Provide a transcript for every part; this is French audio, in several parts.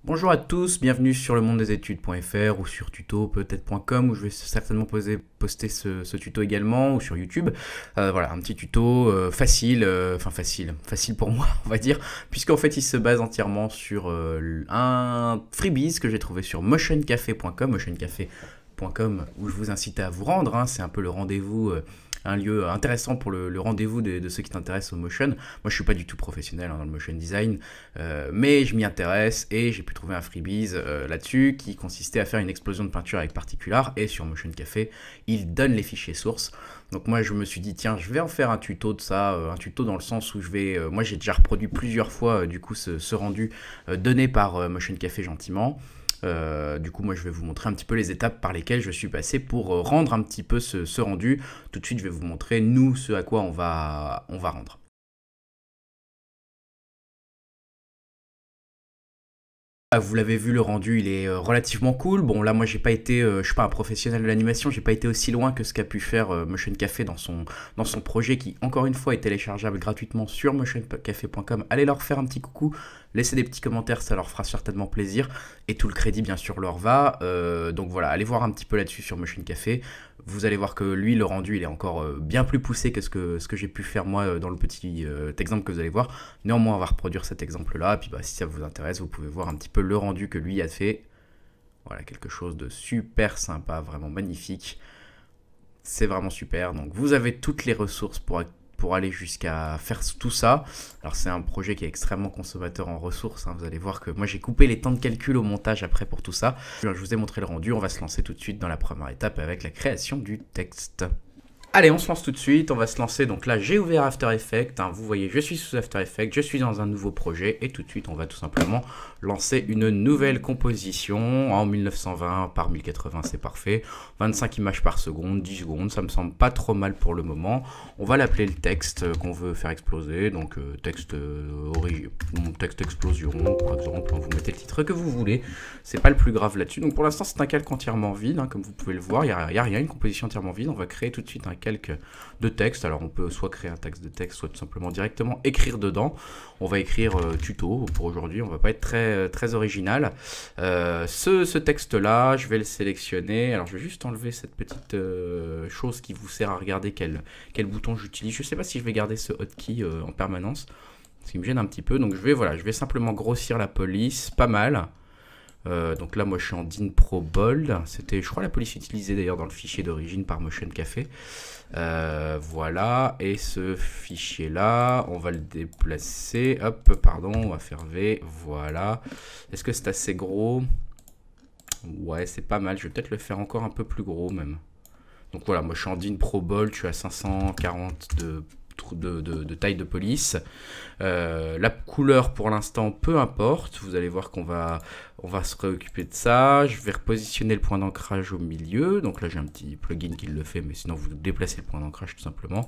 Bonjour à tous, bienvenue sur le monde des études.fr ou sur tuto peut-être.com où je vais certainement poster ce tuto également ou sur YouTube. Voilà, un petit tuto facile pour moi on va dire, puisqu'en fait il se base entièrement sur un freebies que j'ai trouvé sur motioncafé.com où je vous incite à vous rendre, hein, c'est un peu le rendez-vous un lieu intéressant pour le rendez-vous de ceux qui t'intéressent au motion. Moi, je suis pas du tout professionnel dans le motion design, mais je m'y intéresse et j'ai pu trouver un freebies là-dessus qui consistait à faire une explosion de peinture avec Particular, et sur Motion Café, il donne les fichiers sources. Donc moi, je me suis dit, tiens, je vais en faire un tuto de ça, un tuto dans le sens où je vais... moi, j'ai déjà reproduit plusieurs fois, du coup, ce rendu donné par Motion Café gentiment. Du coup, moi, je vais vous montrer un petit peu les étapes par lesquelles je suis passé pour rendre un petit peu ce rendu. Tout de suite, je vais vous montrer, nous, ce à quoi on va rendre. Vous l'avez vu, le rendu il est relativement cool. Bon là moi j'ai pas été, je suis pas un professionnel de l'animation, j'ai pas été aussi loin que ce qu'a pu faire Motion Café dans son projet qui encore une fois est téléchargeable gratuitement sur motioncafé.com. Allez leur faire un petit coucou, laissez des petits commentaires, ça leur fera certainement plaisir et tout le crédit bien sûr leur va. Donc voilà, allez voir un petit peu là-dessus sur Motion Café. Vous allez voir que lui, le rendu, il est encore bien plus poussé que ce que j'ai pu faire moi dans le petit exemple que vous allez voir. Néanmoins, on va reproduire cet exemple-là. Et puis si ça vous intéresse, vous pouvez voir un petit peu le rendu que lui a fait. Voilà, quelque chose de super sympa, vraiment magnifique. C'est vraiment super. Donc vous avez toutes les ressources pour aller jusqu'à faire tout ça. Alors c'est un projet qui est extrêmement consommateur en ressources, hein. Vous allez voir que moi j'ai coupé les temps de calcul au montage après pour tout ça. Je vous ai montré le rendu, on va se lancer tout de suite dans la première étape avec la création du texte. Allez, on se lance tout de suite, on va se lancer. Donc là, j'ai ouvert After Effects, hein, vous voyez, je suis sous After Effects, je suis dans un nouveau projet et tout de suite, on va tout simplement lancer une nouvelle composition en 1920 par 1080, c'est parfait. 25 images par seconde, 10 secondes, ça me semble pas trop mal pour le moment. On va l'appeler le texte qu'on veut faire exploser, donc texte explosion, par exemple, vous mettez le titre que vous voulez, c'est pas le plus grave là-dessus. Donc pour l'instant, c'est un calque entièrement vide, hein, comme vous pouvez le voir, il n'y a rien, une composition entièrement vide. On va créer tout de suite un calque de texte. Alors on peut soit créer un texte de texte, soit tout simplement directement écrire dedans. On va écrire tuto pour aujourd'hui, on va pas être très original. Ce texte-là, je vais le sélectionner. Alors je vais juste enlever cette petite chose qui vous sert à regarder quel bouton j'utilise. Je sais pas si je vais garder ce hotkey en permanence, ce qui me gêne un petit peu. Donc je vais simplement grossir la police, pas mal. Donc là moi je suis en DIN Pro Bold, c'était je crois la police utilisée d'ailleurs dans le fichier d'origine par Motion Café. Voilà, et ce fichier là on va le déplacer, hop pardon, on va faire V, voilà. Est-ce que c'est assez gros? Ouais, c'est pas mal, je vais peut-être le faire encore un peu plus gros même. Donc voilà, moi je suis en DIN Pro Bold, je suis à 540 de taille de police. La couleur pour l'instant peu importe, vous allez voir qu'on va se préoccuper de ça. Je vais repositionner le point d'ancrage au milieu, donc là j'ai un petit plugin qui le fait, mais sinon vous déplacez le point d'ancrage tout simplement.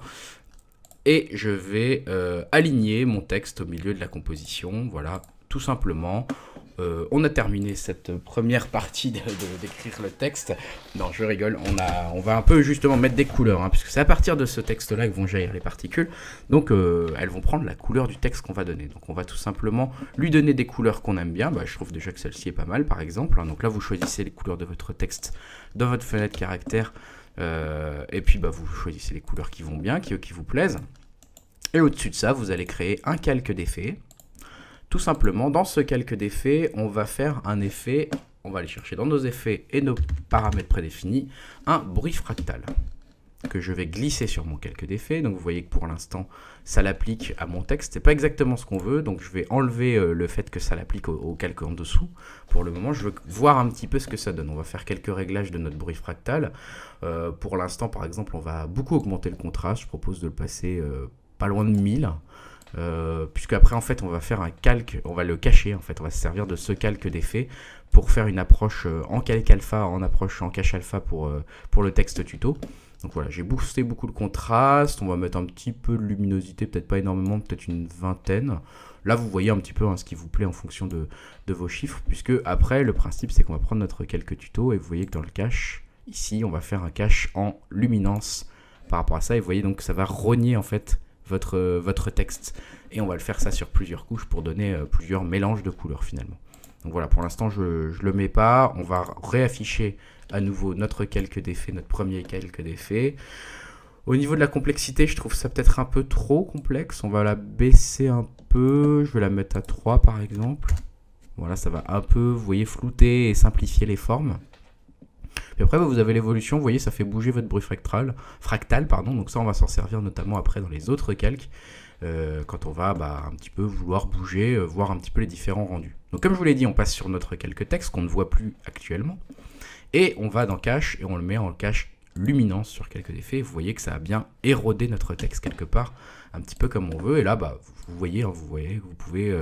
Et je vais aligner mon texte au milieu de la composition, voilà, tout simplement. On a terminé cette première partie d'écrire le texte. Non, je rigole, on va un peu justement mettre des couleurs, hein, puisque c'est à partir de ce texte-là que vont jaillir les particules. Donc elles vont prendre la couleur du texte qu'on va donner. Donc on va tout simplement lui donner des couleurs qu'on aime bien. Je trouve déjà que celle-ci est pas mal, par exemple, hein. Donc là, vous choisissez les couleurs de votre texte dans votre fenêtre caractère. Et puis vous choisissez les couleurs qui vont bien, qui vous plaisent. Et au-dessus de ça, vous allez créer un calque d'effet. Tout simplement, dans ce calque d'effet, on va faire un effet, on va aller chercher dans nos effets et nos paramètres prédéfinis, un bruit fractal que je vais glisser sur mon calque d'effet. Donc vous voyez que pour l'instant, ça l'applique à mon texte. C'est pas exactement ce qu'on veut, donc je vais enlever le fait que ça l'applique au calque en dessous. Pour le moment, je veux voir un petit peu ce que ça donne. On va faire quelques réglages de notre bruit fractal. Pour l'instant, par exemple, on va beaucoup augmenter le contraste. Je propose de le passer pas loin de 1000. Puisque après en fait on va faire un calque, on va le cacher en fait, on va se servir de ce calque d'effet pour faire une approche en calque alpha, en approche en cache alpha pour le texte tuto. Donc voilà, j'ai boosté beaucoup le contraste, on va mettre un petit peu de luminosité, peut-être pas énormément, peut-être une vingtaine. Là vous voyez un petit peu ce qui vous plaît en fonction de vos chiffres, puisque après le principe c'est qu'on va prendre notre calque tuto et vous voyez que dans le cache, ici on va faire un cache en luminance par rapport à ça, et vous voyez donc que ça va rogner en fait votre texte, et on va le faire ça sur plusieurs couches pour donner plusieurs mélanges de couleurs finalement. Donc voilà, pour l'instant, je ne le mets pas. On va réafficher à nouveau notre calque d'effet, notre premier calque d'effet. Au niveau de la complexité, je trouve ça peut-être un peu trop complexe. On va la baisser un peu. Je vais la mettre à 3 par exemple. Voilà, ça va un peu, vous voyez, flouter et simplifier les formes. Puis après, vous avez l'évolution, vous voyez, ça fait bouger votre bruit fractal, pardon. Donc ça, on va s'en servir notamment après dans les autres calques. Quand on va un petit peu vouloir bouger, voir un petit peu les différents rendus. Donc comme je vous l'ai dit, on passe sur notre calque texte qu'on ne voit plus actuellement. Et on va dans cache et on le met en cache luminance sur quelques effets. Vous voyez que ça a bien érodé notre texte quelque part, un petit peu comme on veut. Et là, vous voyez, vous pouvez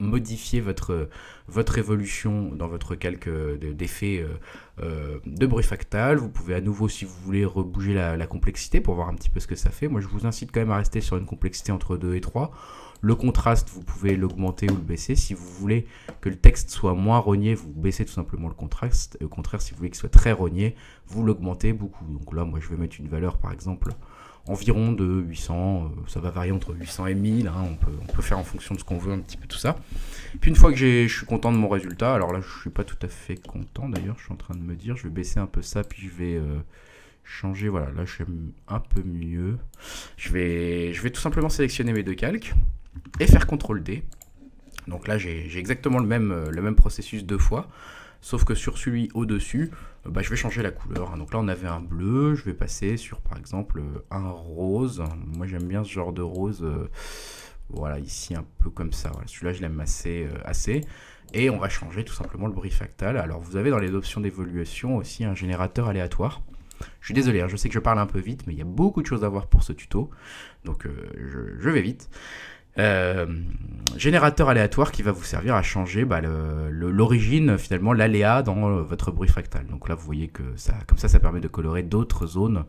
modifier votre évolution dans votre calque d'effet de bruit fractal. Vous pouvez à nouveau, si vous voulez, rebouger la complexité pour voir un petit peu ce que ça fait. Moi, je vous incite quand même à rester sur une complexité entre 2 et 3. Le contraste, vous pouvez l'augmenter ou le baisser. Si vous voulez que le texte soit moins rogné, vous baissez tout simplement le contraste. Au contraire, si vous voulez qu'il soit très rogné, vous l'augmentez beaucoup. Donc là, moi, je vais mettre une valeur, par exemple, environ de 800. Ça va varier entre 800 et 1000. On peut faire en fonction de ce qu'on veut, un petit peu tout ça. Puis une fois que je suis content de mon résultat, alors là, je ne suis pas tout à fait content. D'ailleurs, je suis en train de me dire, je vais baisser un peu ça, puis je vais changer. Voilà, là, je suis un peu mieux. Je vais tout simplement sélectionner mes 2 calques et faire CTRL-D. Donc là, j'ai exactement le même processus 2 fois, sauf que sur celui au-dessus, je vais changer la couleur. Donc là, on avait un bleu, je vais passer sur, par exemple, un rose. Moi, j'aime bien ce genre de rose, voilà, ici, un peu comme ça. Voilà. Celui-là, je l'aime assez. Et on va changer tout simplement le bruit fractal. Alors, vous avez dans les options d'évolution aussi un générateur aléatoire. Je suis désolé, je sais que je parle un peu vite, mais il y a beaucoup de choses à voir pour ce tuto. Donc, je vais vite. Générateur aléatoire qui va vous servir à changer l'origine, finalement, l'aléa dans votre bruit fractal. Donc là, vous voyez que comme ça permet de colorer d'autres zones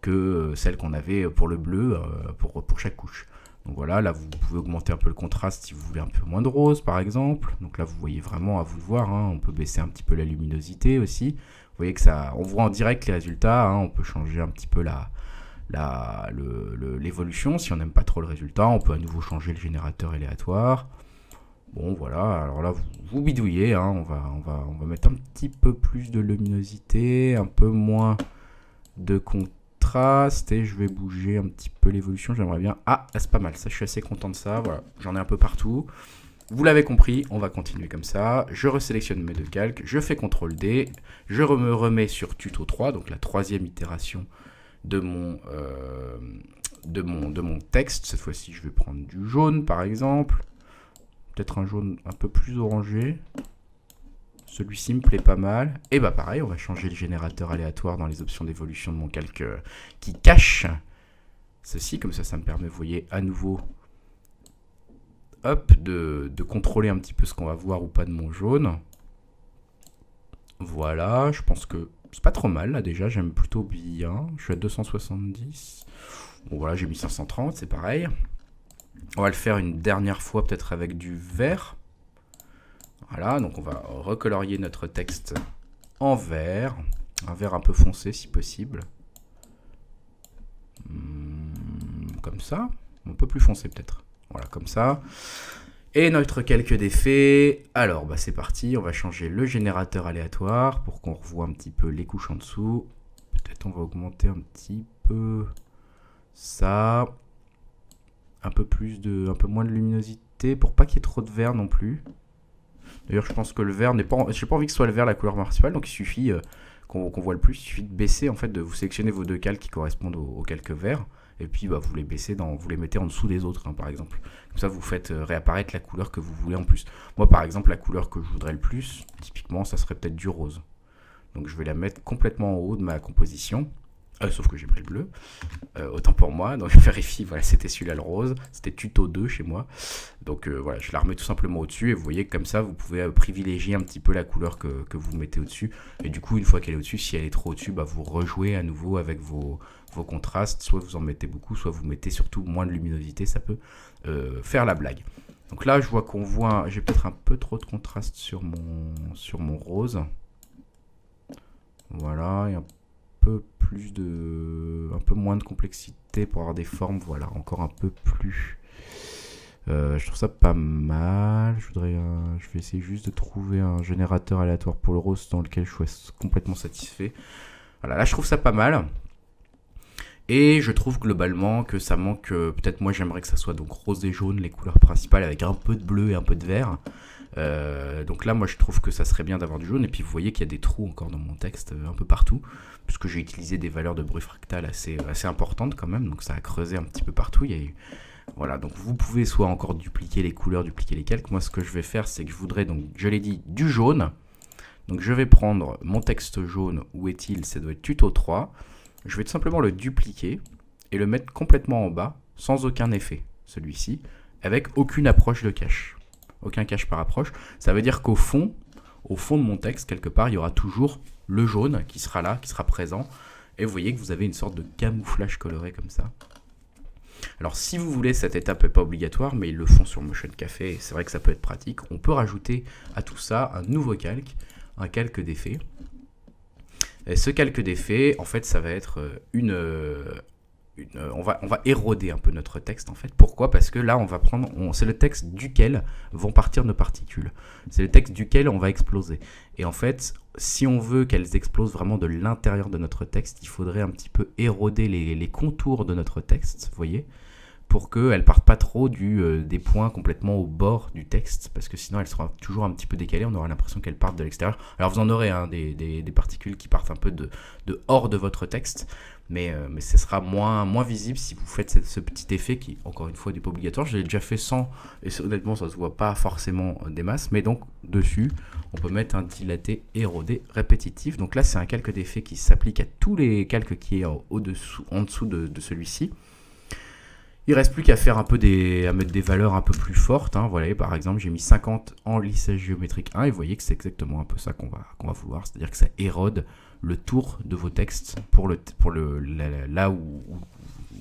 que celles qu'on avait pour le bleu, pour chaque couche. Donc voilà, là, vous pouvez augmenter un peu le contraste si vous voulez un peu moins de rose, par exemple. Donc là, vous voyez vraiment, à vous de voir, on peut baisser un petit peu la luminosité aussi. Vous voyez que on voit en direct les résultats, on peut changer un petit peu l'évolution. Si on n'aime pas trop le résultat, on peut à nouveau changer le générateur aléatoire. Bon, voilà, alors là, vous bidouillez, on va mettre un petit peu plus de luminosité, un peu moins de contraste, et je vais bouger un petit peu l'évolution, j'aimerais bien... Ah, c'est pas mal, ça, je suis assez content de ça, voilà, j'en ai un peu partout. Vous l'avez compris, on va continuer comme ça. Je resélectionne mes 2 calques, je fais CTRL-D, je me remets sur tuto 3, donc la 3e itération de mon texte. Cette fois-ci, je vais prendre du jaune, par exemple. Peut-être un jaune un peu plus orangé. Celui-ci me plaît pas mal. Et pareil, on va changer le générateur aléatoire dans les options d'évolution de mon calque qui cache ceci. Comme ça me permet, vous voyez, à nouveau... Hop, de contrôler un petit peu ce qu'on va voir ou pas de mon jaune. Voilà, je pense que c'est pas trop mal là déjà, j'aime plutôt bien. Je suis à 270. Bon voilà, j'ai mis 530, c'est pareil. On va le faire une dernière fois peut-être avec du vert. Voilà, donc on va recolorier notre texte en vert. Un vert un peu foncé si possible. Comme ça, un peu plus foncé peut-être. Voilà, comme ça. Et notre calque d'effet. Alors, c'est parti. On va changer le générateur aléatoire pour qu'on revoie un petit peu les couches en dessous. Peut-être on va augmenter un petit peu ça. Un peu moins de luminosité pour pas qu'il y ait trop de vert non plus. D'ailleurs, je pense que le vert n'est pas... J'ai pas envie que ce soit le vert la couleur principale, donc il suffit qu'on voit le plus. Il suffit de baisser, en fait, de vous sélectionner vos 2 calques qui correspondent aux calques verts. Et puis vous les baissez, vous les mettez en dessous des autres, par exemple. Comme ça, vous faites réapparaître la couleur que vous voulez en plus. Moi, par exemple, la couleur que je voudrais le plus, typiquement, ça serait peut-être du rose. Donc je vais la mettre complètement en haut de ma composition. Sauf que j'ai pris le bleu. Autant pour moi. Donc je vérifie, voilà, c'était celui-là le rose. C'était tuto 2 chez moi. Donc voilà, je la remets tout simplement au-dessus. Et vous voyez que comme ça, vous pouvez privilégier un petit peu la couleur que vous mettez au-dessus. Et du coup, une fois qu'elle est au-dessus, si elle est trop au-dessus, vous rejouez à nouveau avec vos contrastes. Soit vous en mettez beaucoup, soit vous mettez surtout moins de luminosité. Ça peut faire la blague. Donc là, je vois j'ai peut-être un peu trop de contraste sur mon rose. Voilà, et un peu moins de complexité pour avoir des formes, voilà, encore un peu plus Je trouve ça pas mal. Je vais essayer juste de trouver un générateur aléatoire pour le rose dans lequel je sois complètement satisfait. Voilà, là je trouve ça pas mal. Et je trouve globalement que ça manque, peut-être moi j'aimerais que ça soit donc rose et jaune, les couleurs principales, avec un peu de bleu et un peu de vert. Donc là moi je trouve que ça serait bien d'avoir du jaune. Et puis vous voyez qu'il y a des trous encore dans mon texte un peu partout, puisque j'ai utilisé des valeurs de bruit fractal assez importantes quand même. Donc ça a creusé un petit peu partout. Il y a eu... Voilà, donc vous pouvez soit encore dupliquer les couleurs, dupliquer les calques. Moi ce que je vais faire c'est que je voudrais donc, je l'ai dit, du jaune. Donc je vais prendre mon texte jaune, où est-il? Ça doit être tuto 3. Je vais tout simplement le dupliquer et le mettre complètement en bas, sans aucun effet, celui-ci, avec aucune approche de cache. Aucun cache par approche. Ça veut dire qu'au fond de mon texte, quelque part, il y aura toujours le jaune qui sera là, qui sera présent. Et vous voyez que vous avez une sorte de camouflage coloré comme ça. Alors si vous voulez, cette étape n'est pas obligatoire, mais ils le font sur Motion Café, et c'est vrai que ça peut être pratique. On peut rajouter à tout ça un nouveau calque, un calque d'effet. Et ce calque d'effet, en fait, ça va être on va éroder un peu notre texte, en fait. Pourquoi? Parce que là, c'est le texte duquel vont partir nos particules. C'est le texte duquel on va exploser. Et en fait, si on veut qu'elles explosent vraiment de l'intérieur de notre texte, il faudrait un petit peu éroder les contours de notre texte, vous voyez, pour qu'elles ne partent pas trop des points complètement au bord du texte, parce que sinon elles seront toujours un petit peu décalées, on aura l'impression qu'elles partent de l'extérieur. Alors vous en aurez des particules qui partent un peu de hors de votre texte, mais ce sera moins visible si vous faites ce petit effet qui, encore une fois, n'est pas obligatoire. Je l'ai déjà fait sans, et honnêtement ça ne se voit pas forcément des masses, mais donc dessus, on peut mettre un dilaté érodé répétitif. Donc là c'est un calque d'effet qui s'applique à tous les calques qui est en dessous de celui-ci. Il ne reste plus qu'à faire à mettre des valeurs un peu plus fortes. Hein. Voilà, par exemple, j'ai mis 50 en lissage géométrique 1 et vous voyez que c'est exactement un peu ça qu'on va vouloir. C'est-à-dire que ça érode le tour de vos textes là où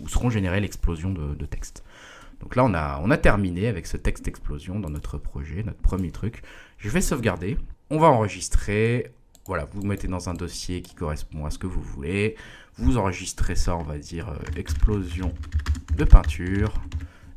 seront générées l'explosion de texte. Donc là, on a terminé avec ce texte explosion dans notre projet, notre premier truc. Je vais sauvegarder. On va enregistrer. Voilà, vous mettez dans un dossier qui correspond à ce que vous voulez. Vous enregistrez ça, on va dire, explosion de peinture.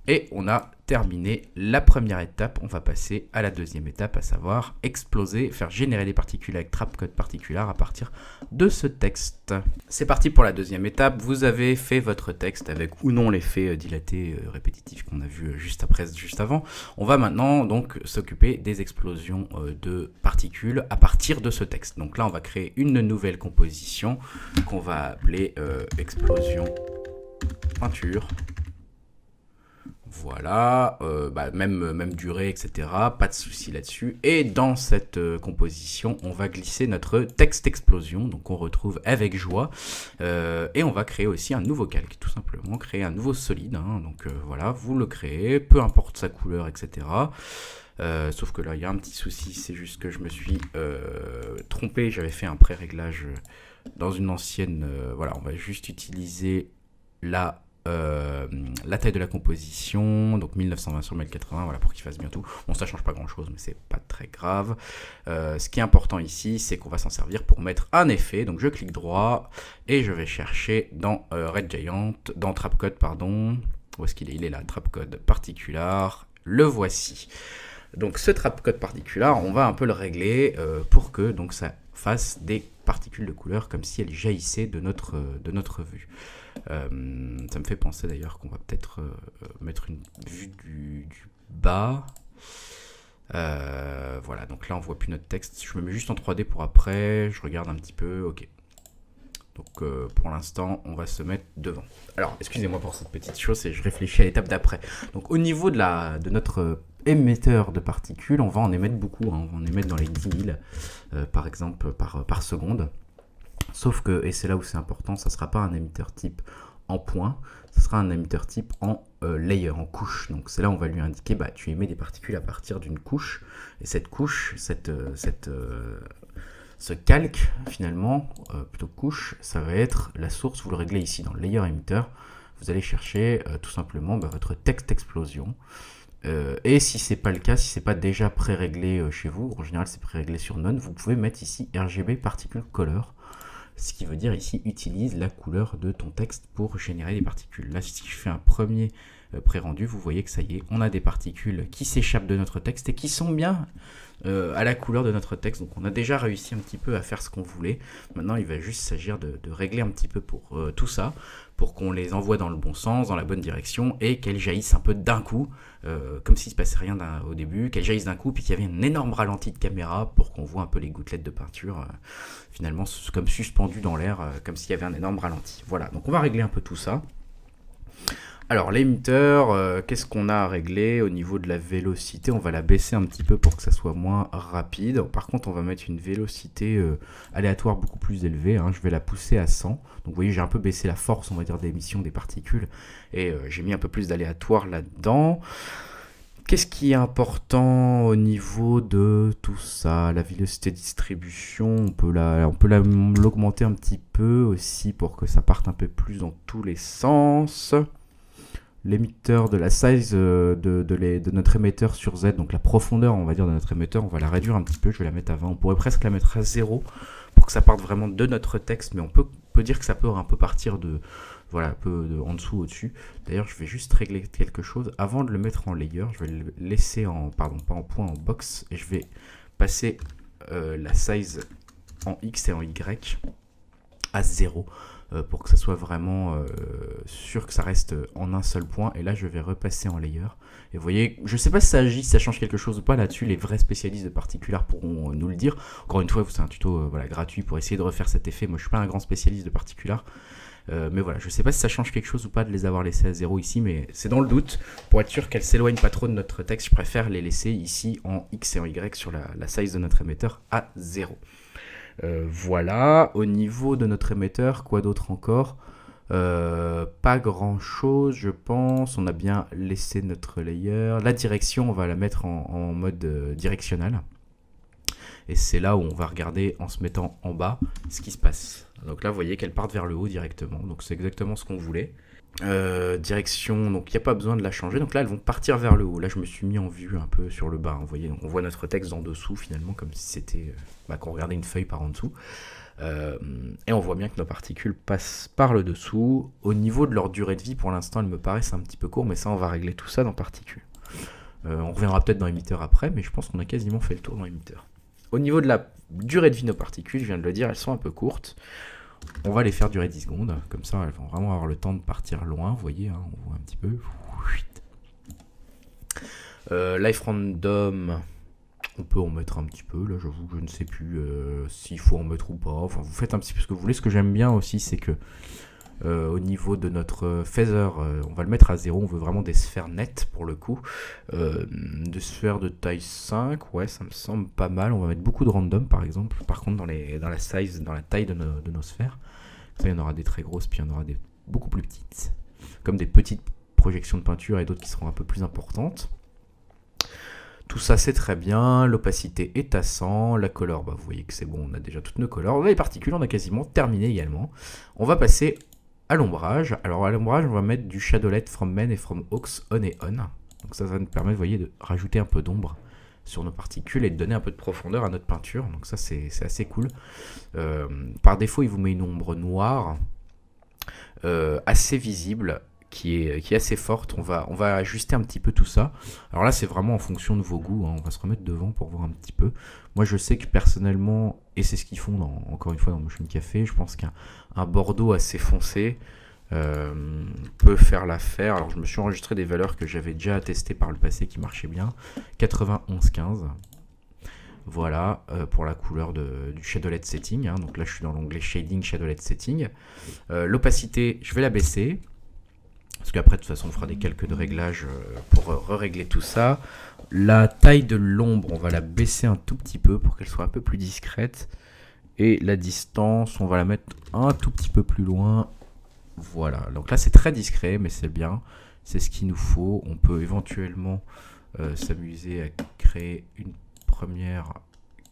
Et on a terminé la première étape. On va passer à la deuxième étape, à savoir exploser, faire générer des particules avec Trapcode Particular à partir de ce texte. C'est parti pour la deuxième étape. Vous avez fait votre texte avec ou non l'effet dilaté répétitif qu'on a vu juste avant. On va maintenant donc s'occuper des explosions de particules à partir de ce texte. Donc là, on va créer une nouvelle composition qu'on va appeler explosion peinture. Voilà, même durée, etc. Pas de souci là-dessus. Et dans cette composition, on va glisser notre texte explosion, donc on retrouve avec joie. Et on va créer aussi un nouveau calque, tout simplement, créer un nouveau solide. Hein, donc voilà, vous le créez, peu importe sa couleur, etc. Sauf que là, il y a un petit souci, c'est juste que je me suis trompé. J'avais fait un pré-réglage dans une ancienne... voilà, on va juste utiliser la taille de la composition, donc 1920 sur 1080, voilà, pour qu'il fasse bien tout. Bon, ça change pas grand chose, mais c'est pas très grave. Ce qui est important ici, c'est qu'on va s'en servir pour mettre un effet. Donc je clique droit et je vais chercher dans Red Giant, dans Trapcode, pardon. Où est-ce qu'il est? Il est là, Trapcode Particular. Le voici. Donc ce Trapcode Particular, on va un peu le régler pour que donc ça fasse des particules de couleur comme si elles jaillissaient de notre vue. Ça me fait penser d'ailleurs qu'on va peut-être mettre une vue du bas. Voilà, donc là on voit plus notre texte. Je me mets juste en 3D pour après. Je regarde un petit peu. Ok. Donc pour l'instant, on va se mettre devant. Alors, excusez-moi pour cette petite chose, et je réfléchis à l'étape d'après. Donc au niveau de notre émetteur de particules, on va en émettre beaucoup. Hein. On va en émettre dans les 10 000, par exemple, par seconde. Sauf que, et c'est là où c'est important, ça ne sera pas un émetteur type en point, ce sera un émetteur type en layer, en couche. Donc c'est là où on va lui indiquer, bah, tu émets des particules à partir d'une couche. Et cette couche, ce calque, finalement, plutôt couche, ça va être la source. Vous le réglez ici dans le layer emitter. Vous allez chercher tout simplement votre texte explosion. Et si ce n'est pas le cas, si ce n'est pas déjà pré-réglé chez vous, en général c'est pré-réglé sur None, vous pouvez mettre ici RGB Particle Color. Ce qui veut dire ici, utilise la couleur de ton texte pour générer des particules. Là, si je fais un premier pré-rendu, vous voyez que ça y est, on a des particules qui s'échappent de notre texte et qui sont bien à la couleur de notre texte. Donc on a déjà réussi un petit peu à faire ce qu'on voulait. Maintenant il va juste s'agir de régler un petit peu pour tout ça, pour qu'on les envoie dans le bon sens, dans la bonne direction, et qu'elles jaillissent un peu d'un coup, comme s'il ne se passait rien au début, qu'elles jaillissent d'un coup, puis qu'il y avait un énorme ralenti de caméra pour qu'on voit un peu les gouttelettes de peinture, finalement comme suspendues dans l'air, comme s'il y avait un énorme ralenti. Voilà, donc on va régler un peu tout ça. Alors l'émetteur, qu'est-ce qu'on a à régler au niveau de la vélocité? On va la baisser un petit peu pour que ça soit moins rapide. Par contre, on va mettre une vélocité aléatoire beaucoup plus élevée. Hein. Je vais la pousser à 100. Donc vous voyez, j'ai un peu baissé la force, on va dire, d'émission des particules. Et j'ai mis un peu plus d'aléatoire là-dedans. Qu'est-ce qui est important au niveau de tout ça? La vélocité de distribution, on peut l'augmenter un petit peu aussi pour que ça parte un peu plus dans tous les sens. L'émetteur de la size de notre émetteur sur Z, donc la profondeur on va dire de notre émetteur, on va la réduire un petit peu, je vais la mettre à 20, on pourrait presque la mettre à 0 pour que ça parte vraiment de notre texte, mais on peut dire que ça peut un peu partir voilà, un peu en dessous, au-dessus. D'ailleurs je vais juste régler quelque chose, avant de le mettre en layer, je vais le laisser en, pardon, pas en point, en box, et je vais passer la size en X et en Y à 0. Pour que ça soit vraiment sûr que ça reste en un seul point. Et là, je vais repasser en layer. Et vous voyez, je ne sais pas si ça agit, si ça change quelque chose ou pas là-dessus. Les vrais spécialistes de Particular pourront nous le dire. Encore une fois, c'est un tuto voilà, gratuit pour essayer de refaire cet effet. Moi, je ne suis pas un grand spécialiste de Particular. Mais voilà, je ne sais pas si ça change quelque chose ou pas de les avoir laissés à 0 ici. Mais c'est dans le doute. Pour être sûr qu'elles ne s'éloignent pas trop de notre texte, je préfère les laisser ici en X et en Y sur la size de notre émetteur à 0. Voilà, au niveau de notre émetteur, quoi d'autre encore? Pas grand chose je pense, on a bien laissé notre layer. La direction on va la mettre en mode directionnel. Et c'est là où on va regarder en se mettant en bas ce qui se passe. Donc là vous voyez qu'elles partent vers le haut directement, donc c'est exactement ce qu'on voulait. Direction, donc il n'y a pas besoin de la changer, donc là elles vont partir vers le haut. Là je me suis mis en vue un peu sur le bas, hein, vous voyez, donc on voit notre texte en dessous finalement, comme si c'était qu'on regardait une feuille par en dessous, et on voit bien que nos particules passent par le dessous. Au niveau de leur durée de vie, pour l'instant elles me paraissent un petit peu court, mais ça on va régler tout ça dans particules. On reviendra peut-être dans l'émetteur après, mais je pense qu'on a quasiment fait le tour dans l'émetteur. Au niveau de la durée de vie de nos particules, je viens de le dire, elles sont un peu courtes. On va les faire durer 10 secondes, comme ça elles vont vraiment avoir le temps de partir loin, vous voyez, hein, on voit un petit peu. Life random, on peut en mettre un petit peu, là j'avoue que je ne sais plus s'il faut en mettre ou pas, enfin vous faites un petit peu ce que vous voulez. Ce que j'aime bien aussi c'est que au niveau de notre phaser, on va le mettre à 0, on veut vraiment des sphères nettes pour le coup, des sphères de taille 5, ouais ça me semble pas mal. On va mettre beaucoup de random par exemple, par contre dans la size, dans la taille de nos sphères, ça il y en aura des très grosses, puis il y en aura des beaucoup plus petites, comme des petites projections de peinture et d'autres qui seront un peu plus importantes. Tout ça c'est très bien, l'opacité est à 100, la color, vous voyez que c'est bon, on a déjà toutes nos colors. Les particules on a quasiment terminé également. On va passer à l'ombrage. Alors à l'ombrage on va mettre du shadowlet from main et from aux on et on. Donc ça nous permet, vous voyez, de rajouter un peu d'ombre sur nos particules et de donner un peu de profondeur à notre peinture. Donc ça c'est assez cool. Par défaut il vous met une ombre noire assez visible, qui est assez forte. On va ajuster un petit peu tout ça. Alors là c'est vraiment en fonction de vos goûts, hein. On va se remettre devant pour voir un petit peu. Moi je sais que personnellement, et c'est ce qu'ils font encore une fois dans Motion Café, je pense qu'un bordeaux assez foncé peut faire l'affaire. Alors je me suis enregistré des valeurs que j'avais déjà testées par le passé qui marchaient bien. 91-15. Voilà, pour la couleur du Shadowlet Setting, hein. Donc là je suis dans l'onglet Shading, Shadowlet Setting. L'opacité, je vais la baisser. Parce qu'après, de toute façon, on fera des calculs de réglage pour régler tout ça. La taille de l'ombre, on va la baisser un tout petit peu pour qu'elle soit un peu plus discrète. Et la distance, on va la mettre un tout petit peu plus loin. Voilà, donc là, c'est très discret, mais c'est bien. C'est ce qu'il nous faut. On peut éventuellement s'amuser à créer une première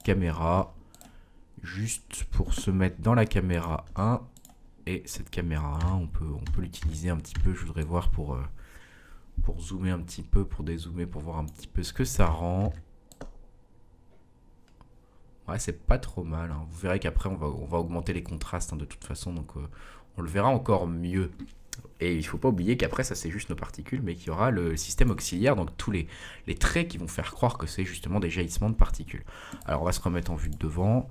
caméra. Juste pour se mettre dans la caméra 1. Et cette caméra 1, on peut l'utiliser un petit peu, je voudrais voir pour zoomer un petit peu, pour dézoomer, pour voir un petit peu ce que ça rend. Ouais, c'est pas trop mal, hein. Vous verrez qu'après, on va augmenter les contrastes, hein, de toute façon, donc on le verra encore mieux. Et il ne faut pas oublier qu'après, ça c'est juste nos particules, mais qu'il y aura le système auxiliaire, donc tous les traits qui vont faire croire que c'est justement des jaillissements de particules. Alors on va se remettre en vue de devant.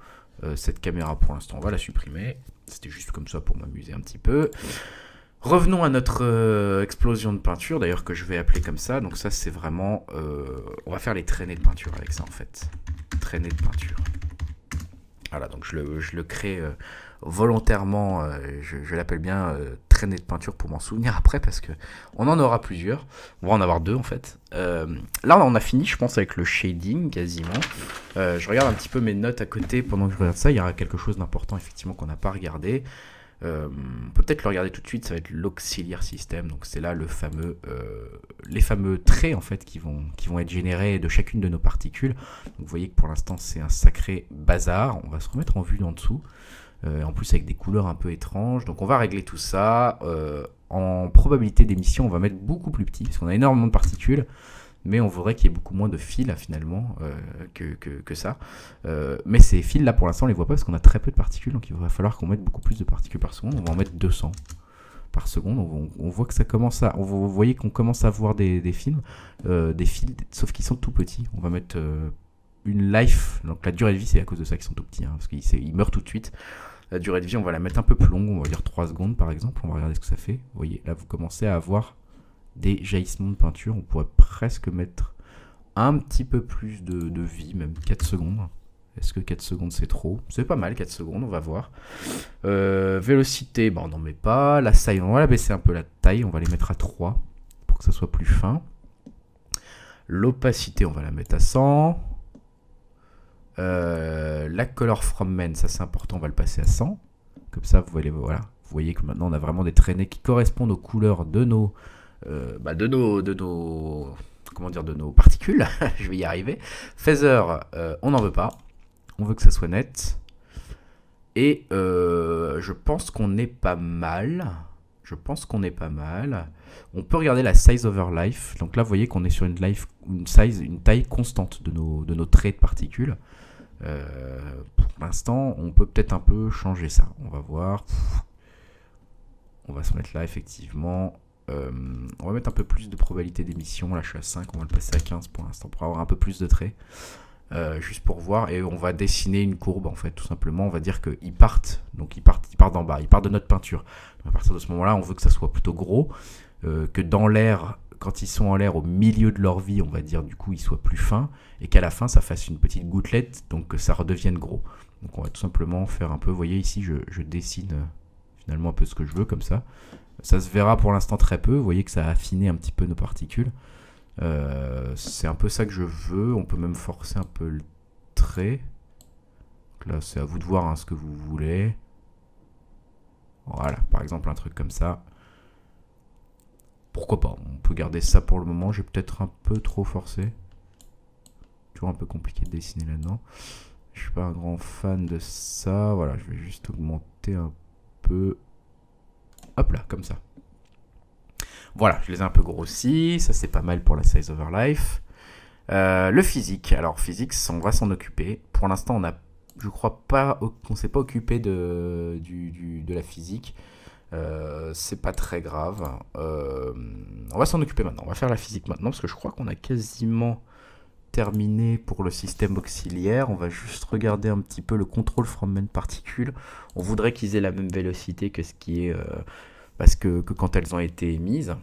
Cette caméra pour l'instant, on va la supprimer. C'était juste comme ça pour m'amuser un petit peu. Revenons à notre explosion de peinture, d'ailleurs que je vais appeler comme ça. Donc ça c'est vraiment... on va faire les traînées de peinture avec ça en fait. Traînées de peinture. Voilà, donc je le crée volontairement, je l'appelle bien traînée de peinture pour m'en souvenir après parce que on en aura plusieurs. On va en avoir 2 en fait. Là on a fini je pense avec le shading quasiment. Je regarde un petit peu mes notes à côté pendant que je regarde ça. Il y aura quelque chose d'important effectivement qu'on n'a pas regardé. On peut peut-être le regarder tout de suite, ça va être l'auxiliaire système. Donc c'est là les fameux traits en fait qui vont être générés de chacune de nos particules. Donc vous voyez que pour l'instant c'est un sacré bazar. On va se remettre en vue d'en dessous. En plus avec des couleurs un peu étranges. Donc on va régler tout ça. En probabilité d'émission, on va mettre beaucoup plus petit parce qu'on a énormément de particules. Mais on voudrait qu'il y ait beaucoup moins de fils là, finalement que ça. Mais ces fils là pour l'instant on les voit pas parce qu'on a très peu de particules, donc il va falloir qu'on mette beaucoup plus de particules par seconde. On va en mettre 200 par seconde. On voit que ça commence à... Vous voyez qu'on commence à voir des films, des fils, sauf qu'ils sont tout petits. On va mettre une life, donc la durée de vie c'est à cause de ça qu'ils sont tout petits, parce qu'ils meurent tout de suite. La durée de vie on va la mettre un peu plus longue, on va dire 3 secondes par exemple. On va regarder ce que ça fait. Vous voyez, là vous commencez à avoir des jaillissements de peinture. On pourrait presque mettre un petit peu plus de vie, même 4 secondes. Est-ce que 4 secondes c'est trop? C'est pas mal 4 secondes, on va voir. Vélocité, on n'en met pas. La taille, on va la baisser un peu la taille, on va les mettre à 3 pour que ça soit plus fin. L'opacité, on va la mettre à 100. La color from main, ça c'est important, on va le passer à 100. Comme ça, vous voyez que maintenant on a vraiment des traînées qui correspondent aux couleurs de nos particules. Je vais y arriver. Phaser, on n'en veut pas. On veut que ça soit net. Et je pense qu'on est pas mal. On peut regarder la size over life. Donc là, vous voyez qu'on est sur une taille constante de nos traits de particules. Pour l'instant, on peut peut-être un peu changer ça. On va voir. On va se mettre là, effectivement. On va mettre un peu plus de probabilité d'émission. Là je suis à 5, on va le passer à 15 pour l'instant pour avoir un peu plus de traits, juste pour voir. Et on va dessiner une courbe en fait, tout simplement. On va dire qu'ils partent, donc ils partent d'en bas, ils partent de notre peinture. Donc, à partir de ce moment là on veut que ça soit plutôt gros, que dans l'air, quand ils sont en l'air au milieu de leur vie, on va dire du coup ils soient plus fins, et qu'à la fin ça fasse une petite gouttelette, donc que ça redevienne gros. Donc on va tout simplement faire un peu, vous voyez ici je dessine finalement un peu ce que je veux comme ça. Ça se verra pour l'instant très peu. Vous voyez que ça a affiné un petit peu nos particules. C'est un peu ça que je veux. On peut même forcer un peu le trait. Donc là, c'est à vous de voir ce que vous voulez. Voilà, par exemple, un truc comme ça. Pourquoi pas? On peut garder ça pour le moment. J'ai peut-être un peu trop forcé. Toujours un peu compliqué de dessiner là-dedans. Je suis pas un grand fan de ça. Voilà, je vais juste augmenter un peu. Hop là, comme ça. Voilà, je les ai un peu grossis. Ça, c'est pas mal pour la size over life. Le physique. Alors, physique, on va s'en occuper. Pour l'instant, je crois pas qu'on s'est pas occupé de la physique. C'est pas très grave. On va s'en occuper maintenant. On va faire la physique maintenant parce que je crois qu'on a quasiment terminé pour le système auxiliaire. On va juste regarder un petit peu le contrôle from main particules. On voudrait qu'ils aient la même vélocité que ce qui est parce que quand elles ont été émises.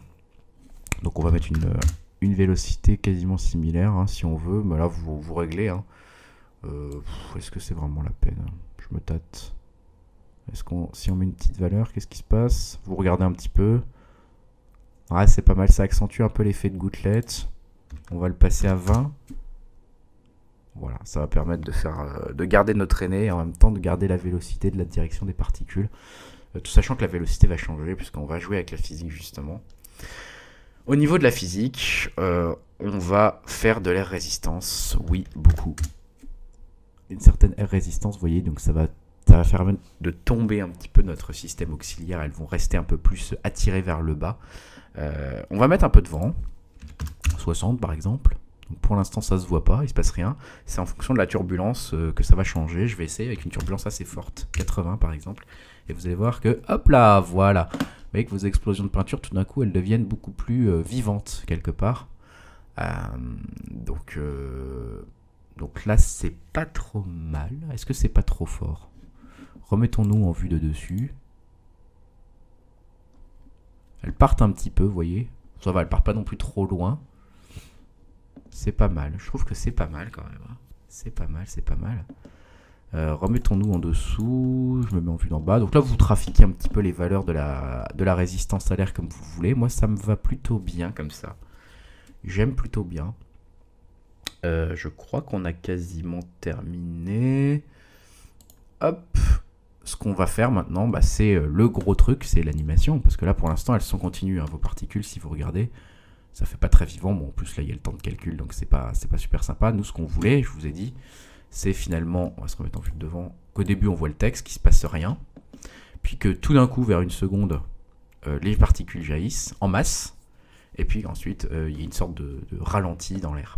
Donc on va mettre une vélocité quasiment similaire si on veut. Mais là vous réglez. Est-ce que c'est vraiment la peine? Je me tâte. Si on met une petite valeur, qu'est-ce qui se passe? Vous regardez un petit peu. Ouais, c'est pas mal, ça accentue un peu l'effet de gouttelette. On va le passer à 20. Voilà, ça va permettre de garder notre traînée et en même temps de garder la vélocité de la direction des particules. Tout sachant que la vélocité va changer puisqu'on va jouer avec la physique justement. Au niveau de la physique, on va faire de l'air résistance. Oui, beaucoup. Une certaine air résistance, vous voyez, donc ça va faire de tomber un petit peu notre système auxiliaire. Elles vont rester un peu plus attirées vers le bas. On va mettre un peu de vent, 60 par exemple. Donc pour l'instant, ça se voit pas, il se passe rien. C'est en fonction de la turbulence que ça va changer. Je vais essayer avec une turbulence assez forte, 80 par exemple. Et vous allez voir que, hop là, voilà. Vous voyez que vos explosions de peinture, tout d'un coup, elles deviennent beaucoup plus vivantes quelque part. Donc là, c'est pas trop mal. Est-ce que c'est pas trop fort? Remettons-nous en vue de dessus. Elles partent un petit peu, vous voyez. Ça va, elles partent pas non plus trop loin. C'est pas mal. Je trouve que c'est pas mal quand même. C'est pas mal, c'est pas mal. Remettons-nous en dessous. Je me mets en vue d'en bas. Donc là, vous trafiquez un petit peu les valeurs de la résistance à l'air comme vous voulez. Moi, ça me va plutôt bien comme ça. J'aime plutôt bien. Je crois qu'on a quasiment terminé. Hop. Ce qu'on va faire maintenant, bah, c'est le gros truc, c'est l'animation. Parce que là, pour l'instant, elles sont continues. Hein, vos particules, si vous regardez, ça fait pas très vivant. Bon, en plus, là, il y a le temps de calcul, donc c'est pas super sympa. Nous, ce qu'on voulait, je vous ai dit, c'est finalement, on va se remettre en vue de devant, qu'au début, on voit le texte, qu'il se passe rien. Puis que tout d'un coup, vers une seconde, les particules jaillissent en masse. Et puis ensuite, il y a une sorte de ralenti dans l'air.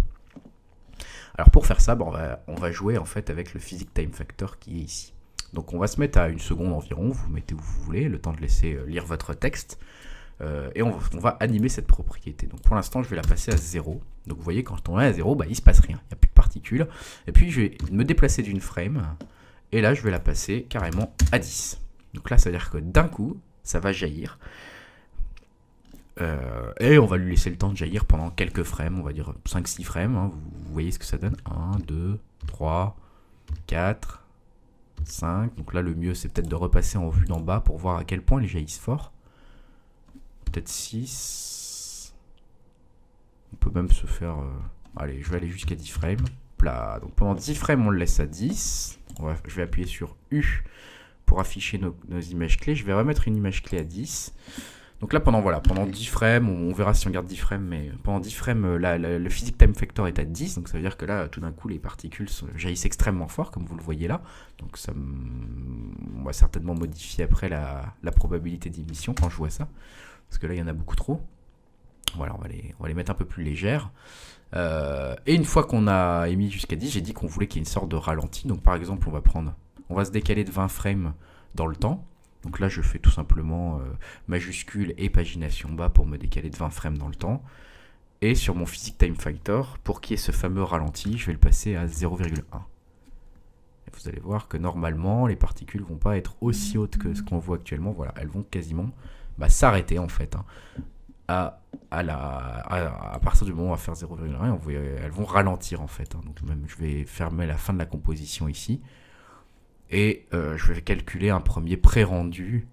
Alors pour faire ça, bah, on va jouer en fait avec le Physics Time Factor qui est ici. Donc on va se mettre à une seconde environ, vous mettez où vous voulez, le temps de laisser lire votre texte. Et on va animer cette propriété. Donc pour l'instant, je vais la passer à 0. Donc vous voyez, quand on est à 0, bah, il ne se passe rien, il n'y a plus de particules. Et puis je vais me déplacer d'une frame, et là je vais la passer carrément à 10. Donc là, ça veut dire que d'un coup, ça va jaillir. Et on va lui laisser le temps de jaillir pendant quelques frames, on va dire 5-6 frames. Hein. Vous voyez ce que ça donne. 1, 2, 3, 4, 5. Donc là, le mieux, c'est peut-être de repasser en vue d'en bas pour voir à quel point ils jaillissent fort. Peut-être 6. On peut même se faire... Allez, je vais aller jusqu'à 10 frames. Là. Donc pendant 10 frames, on le laisse à 10. Je vais appuyer sur U pour afficher nos images clés. Je vais remettre une image clé à 10. Donc là, pendant 10 frames, on verra si on garde 10 frames, mais pendant 10 frames, le Physics Time Factor est à 10, donc ça veut dire que là, tout d'un coup, les particules jaillissent extrêmement fort, comme vous le voyez là. Donc ça, on va certainement modifier après la probabilité d'émission quand je vois ça, parce que là, il y en a beaucoup trop. Voilà, on va les mettre un peu plus légères. Et une fois qu'on a émis jusqu'à 10, j'ai dit qu'on voulait qu'il y ait une sorte de ralenti. Donc par exemple, on va se décaler de 20 frames dans le temps. Donc là, je fais tout simplement majuscule et pagination bas pour me décaler de 20 frames dans le temps. Et sur mon Physics Time Factor, pour qu'il y ait ce fameux ralenti, je vais le passer à 0,1. Et vous allez voir que normalement, les particules ne vont pas être aussi hautes que ce qu'on voit actuellement. Voilà, elles vont quasiment s'arrêter en fait. Hein, à partir du moment où on va faire 0,1, elles vont ralentir en fait. Hein. Donc même, je vais fermer la fin de la composition ici. Et je vais calculer un premier pré-rendu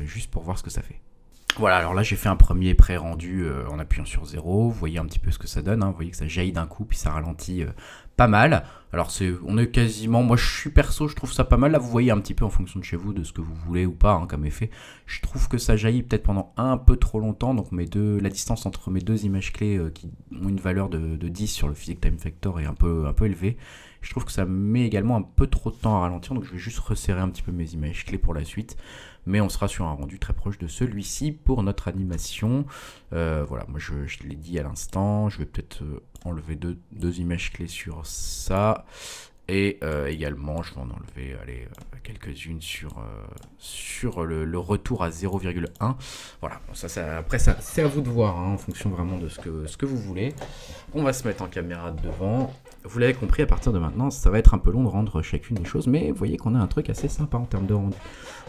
juste pour voir ce que ça fait. Voilà, alors là j'ai fait un premier pré-rendu en appuyant sur 0. Vous voyez un petit peu ce que ça donne. Hein. Vous voyez que ça jaillit d'un coup, puis ça ralentit pas mal. Alors on est quasiment, moi je suis perso, je trouve ça pas mal. Là vous voyez un petit peu en fonction de chez vous, de ce que vous voulez ou pas hein, comme effet. Je trouve que ça jaillit peut-être pendant un peu trop longtemps. Donc la distance entre mes deux images clés qui ont une valeur de 10 sur le Physics Time Factor est un peu élevée. Je trouve que ça met également un peu trop de temps à ralentir, donc je vais juste resserrer un petit peu mes images clés pour la suite. Mais on sera sur un rendu très proche de celui-ci pour notre animation. Voilà, moi je l'ai dit à l'instant, je vais peut-être enlever deux images clés sur ça. Et également, je vais en enlever quelques-unes sur le retour à 0,1. Voilà, bon, après c'est à vous de voir, hein, en fonction vraiment de ce que vous voulez. On va se mettre en caméra de devant. Vous l'avez compris, à partir de maintenant, ça va être un peu long de rendre chacune des choses, mais vous voyez qu'on a un truc assez sympa en termes de rendu.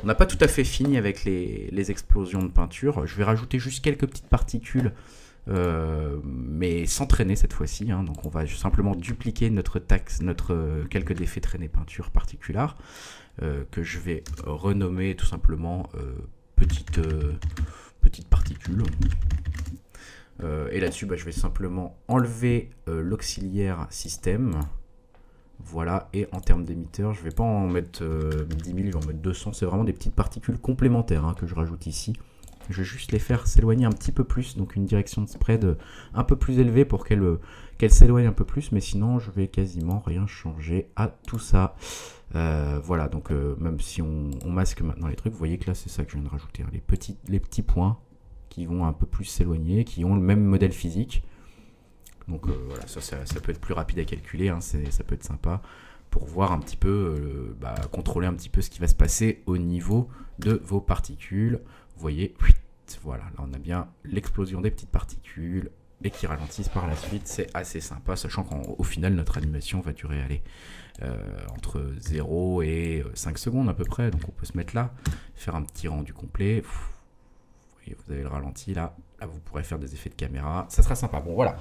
On n'a pas tout à fait fini avec les explosions de peinture. Je vais rajouter juste quelques petites particules, mais sans traîner cette fois-ci. Hein. Donc on va simplement dupliquer notre quelques défets traînés peinture particulière, que je vais renommer tout simplement petite particule. Et là-dessus, je vais simplement enlever l'auxiliaire système. Voilà, et en termes d'émetteurs, je ne vais pas en mettre 10 000, je vais en mettre 200. C'est vraiment des petites particules complémentaires hein, que je rajoute ici. Je vais juste les faire s'éloigner un petit peu plus, donc une direction de spread un peu plus élevée pour qu'elles s'éloignent un peu plus. Mais sinon, je vais quasiment rien changer à tout ça. Voilà, donc même si on masque maintenant les trucs, vous voyez que là, c'est ça que je viens de rajouter. Hein, les petits points qui vont un peu plus s'éloigner, qui ont le même modèle physique. Donc voilà, ça peut être plus rapide à calculer, hein, ça peut être sympa pour voir un petit peu, contrôler un petit peu ce qui va se passer au niveau de vos particules. Vous voyez, voilà, là on a bien l'explosion des petites particules et qui ralentissent par la suite. C'est assez sympa, sachant qu'au final notre animation va durer entre 0 et 5 secondes à peu près. Donc on peut se mettre là, faire un petit rendu complet. Vous avez le ralenti là. Là, vous pourrez faire des effets de caméra. Ça sera sympa. Bon, voilà.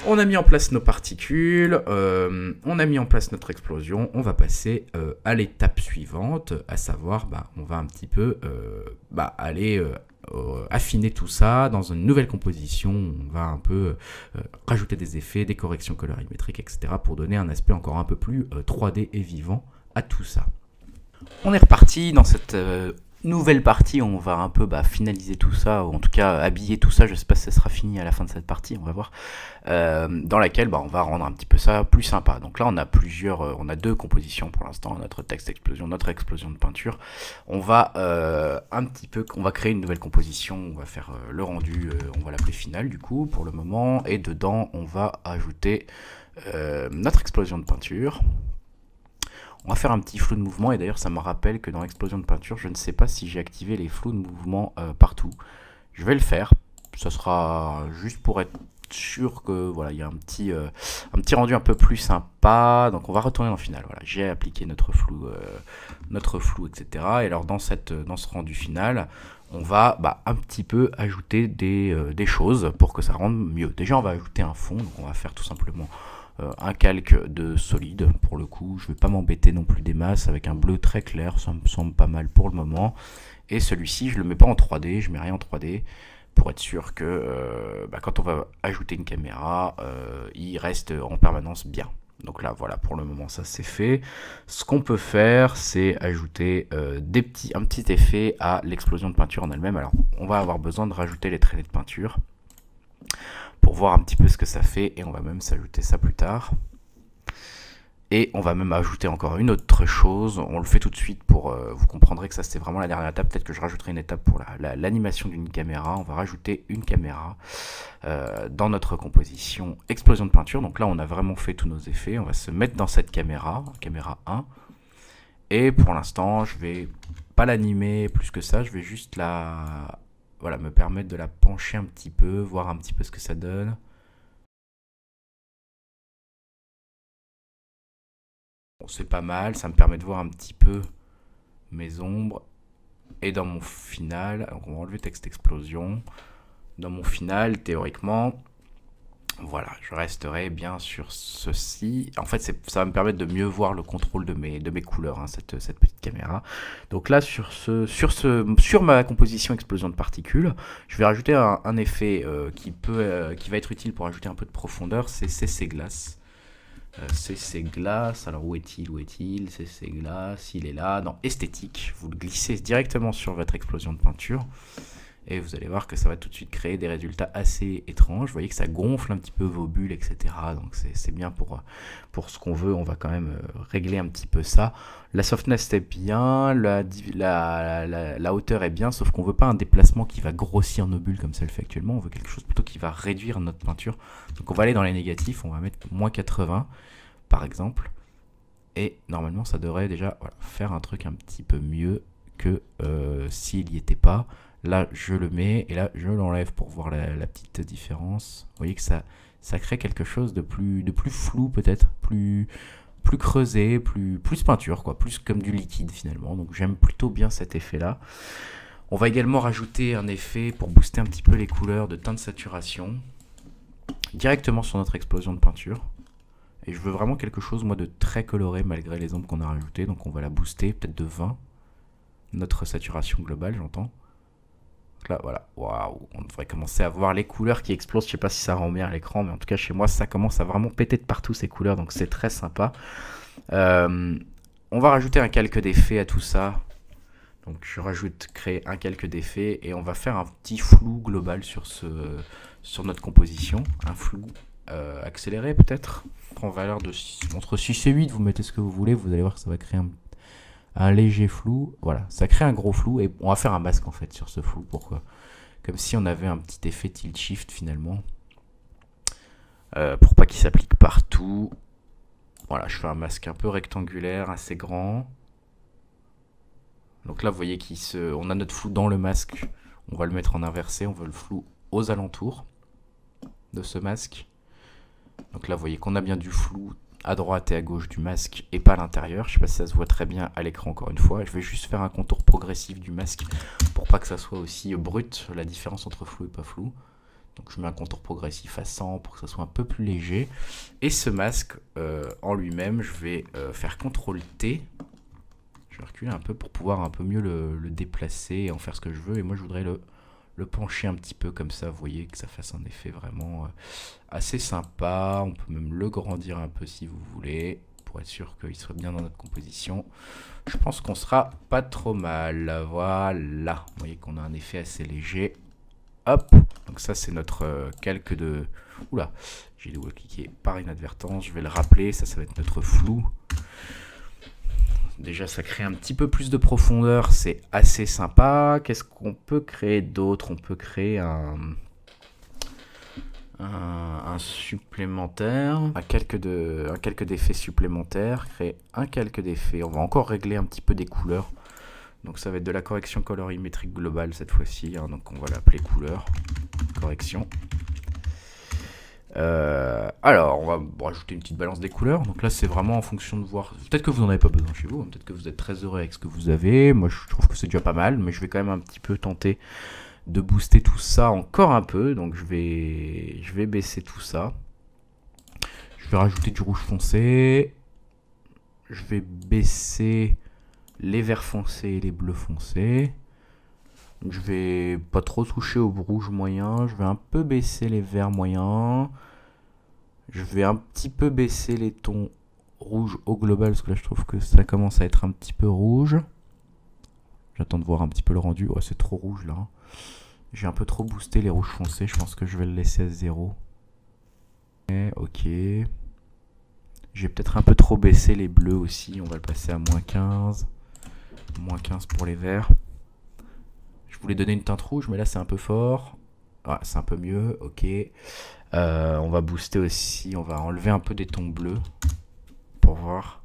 On a mis en place nos particules. On a mis en place notre explosion. On va passer à l'étape suivante, à savoir, on va un petit peu aller affiner tout ça dans une nouvelle composition. On va un peu rajouter des effets, des corrections colorimétriques, etc. pour donner un aspect encore un peu plus 3D et vivant à tout ça. On est reparti dans cette nouvelle partie. On va un peu finaliser tout ça, ou en tout cas habiller tout ça. Je sais pas si ça sera fini à la fin de cette partie, on va voir. Dans laquelle on va rendre un petit peu ça plus sympa. Donc là on a on a deux compositions pour l'instant, notre texte explosion, notre explosion de peinture. On va on va créer une nouvelle composition, on va faire le rendu, on va l'appeler final du coup pour le moment, et dedans on va ajouter notre explosion de peinture. On va faire un petit flou de mouvement, et d'ailleurs ça me rappelle que dans l'explosion de peinture, je ne sais pas si j'ai activé les flous de mouvement partout. Je vais le faire, ça sera juste pour être sûr que voilà, il y a un petit rendu un peu plus sympa. Donc on va retourner dans le final. Voilà, j'ai appliqué notre flou, etc. Et alors dans ce rendu final, on va un petit peu ajouter des choses pour que ça rende mieux. Déjà on va ajouter un fond, donc on va faire tout simplement un calque de solide. Pour le coup, je ne vais pas m'embêter non plus des masses, avec un bleu très clair, ça me semble pas mal pour le moment. Et celui-ci, je le mets pas en 3D, je mets rien en 3D, pour être sûr que quand on va ajouter une caméra, il reste en permanence bien. Donc là, voilà, pour le moment, ça c'est fait. Ce qu'on peut faire, c'est ajouter un petit effet à l'explosion de peinture en elle-même. Alors, on va avoir besoin de rajouter les traînées de peinture pour voir un petit peu ce que ça fait, et on va même s'ajouter ça plus tard. Et on va même ajouter encore une autre chose, on le fait tout de suite pour, vous comprendrez que ça c'est vraiment la dernière étape, peut-être que je rajouterai une étape pour l'animation d'une caméra. On va rajouter une caméra dans notre composition explosion de peinture. Donc là on a vraiment fait tous nos effets, on va se mettre dans cette caméra 1. Et pour l'instant je vais pas l'animer plus que ça, je vais juste me permettre de la pencher un petit peu, voir un petit peu ce que ça donne. Bon, c'est pas mal, ça me permet de voir un petit peu mes ombres. Et dans mon final, donc on va enlever texte explosion. Dans mon final, théoriquement, voilà, je resterai bien sur ceci. En fait, ça va me permettre de mieux voir le contrôle de mes couleurs, hein, cette petite caméra. Donc là, sur ma composition explosion de particules, je vais rajouter un effet qui va être utile pour ajouter un peu de profondeur, c'est CC Glass. CC Glass, alors où est-il CC Glass, il est là, dans esthétique. Vous le glissez directement sur votre explosion de peinture. Et vous allez voir que ça va tout de suite créer des résultats assez étranges. Vous voyez que ça gonfle un petit peu vos bulles, etc. Donc c'est bien pour ce qu'on veut. On va quand même régler un petit peu ça. La softness est bien, la hauteur est bien, sauf qu'on veut pas un déplacement qui va grossir nos bulles comme ça le fait actuellement. On veut quelque chose plutôt qui va réduire notre peinture. Donc on va aller dans les négatifs, on va mettre moins 80 par exemple. Et normalement ça devrait déjà faire un truc un petit peu mieux que s'il n'y était pas. Là, je le mets et là, je l'enlève pour voir la petite différence. Vous voyez que ça crée quelque chose de plus flou peut-être, plus creusé, plus peinture, quoi, plus comme du liquide finalement. Donc j'aime plutôt bien cet effet-là. On va également rajouter un effet pour booster un petit peu les couleurs de teinte de saturation directement sur notre explosion de peinture. Et je veux vraiment quelque chose, moi, de très coloré malgré les ombres qu'on a rajoutées. Donc on va la booster peut-être de 20. Notre saturation globale, j'entends. Là, voilà, waouh, on devrait commencer à voir les couleurs qui explosent. Je sais pas si ça rend bien à l'écran, mais en tout cas chez moi ça commence à vraiment péter de partout ces couleurs, donc c'est très sympa. On va rajouter un calque d'effet à tout ça. Donc je rajoute créer un calque d'effet et on va faire un petit flou global sur notre composition, un flou accéléré peut-être, en valeur de entre 6 et 8, vous mettez ce que vous voulez, vous allez voir que ça va créer un léger flou. Voilà, ça crée un gros flou et on va faire un masque en fait sur ce flou, pourquoi, comme si on avait un petit effet tilt shift finalement. pour pas qu'il s'applique partout. Voilà, je fais un masque un peu rectangulaire, assez grand. Donc là, vous voyez on a notre flou dans le masque. On va le mettre en inversé, on veut le flou aux alentours de ce masque. Donc là, vous voyez qu'on a bien du flou à droite et à gauche du masque et pas à l'intérieur. Je sais pas si ça se voit très bien à l'écran encore une fois. Je vais juste faire un contour progressif du masque pour pas que ça soit aussi brut, la différence entre flou et pas flou. Donc je mets un contour progressif à 100 pour que ça soit un peu plus léger. Et ce masque en lui-même, je vais faire CTRL-T. Je vais reculer un peu pour pouvoir un peu mieux le déplacer et en faire ce que je veux. Et moi, je voudrais le pencher un petit peu comme ça. Vous voyez que ça fasse un effet vraiment assez sympa. On peut même le grandir un peu si vous voulez, pour être sûr qu'il soit bien dans notre composition. Je pense qu'on sera pas trop mal. Voilà. Vous voyez qu'on a un effet assez léger. Hop. Donc ça, c'est notre calque de... Oula, j'ai double-cliqué par inadvertance. Je vais le rappeler. Ça va être notre flou. Déjà, ça crée un petit peu plus de profondeur, c'est assez sympa. Qu'est-ce qu'on peut créer d'autre? On peut créer un supplémentaire, un calque d'effets supplémentaires, créer un calque d'effets. On va encore régler un petit peu des couleurs. Donc ça va être de la correction colorimétrique globale cette fois-ci. Hein, donc on va l'appeler couleur, correction. Alors, on va rajouter une petite balance des couleurs. Donc là, c'est vraiment en fonction de voir. Peut-être que vous n'en avez pas besoin chez vous. Peut-être que vous êtes très heureux avec ce que vous avez. Moi, je trouve que c'est déjà pas mal. Mais je vais quand même un petit peu tenter de booster tout ça encore un peu. Donc, je vais baisser tout ça. Je vais rajouter du rouge foncé. Je vais baisser les verts foncés et les bleus foncés. Je vais pas trop toucher au rouge moyen. Je vais un peu baisser les verts moyens. Je vais un petit peu baisser les tons rouges au global parce que là je trouve que ça commence à être un petit peu rouge. J'attends de voir un petit peu le rendu. Ouais, c'est trop rouge là. J'ai un peu trop boosté les rouges foncés. Je pense que je vais le laisser à 0. Ok. J'ai peut-être un peu trop baissé les bleus aussi. On va le passer à moins 15. Moins 15 pour les verts. Je voulais donner une teinte rouge, mais là c'est un peu fort. Ouais, c'est un peu mieux, ok. On va booster aussi, on va enlever un peu des tons bleus. Pour voir.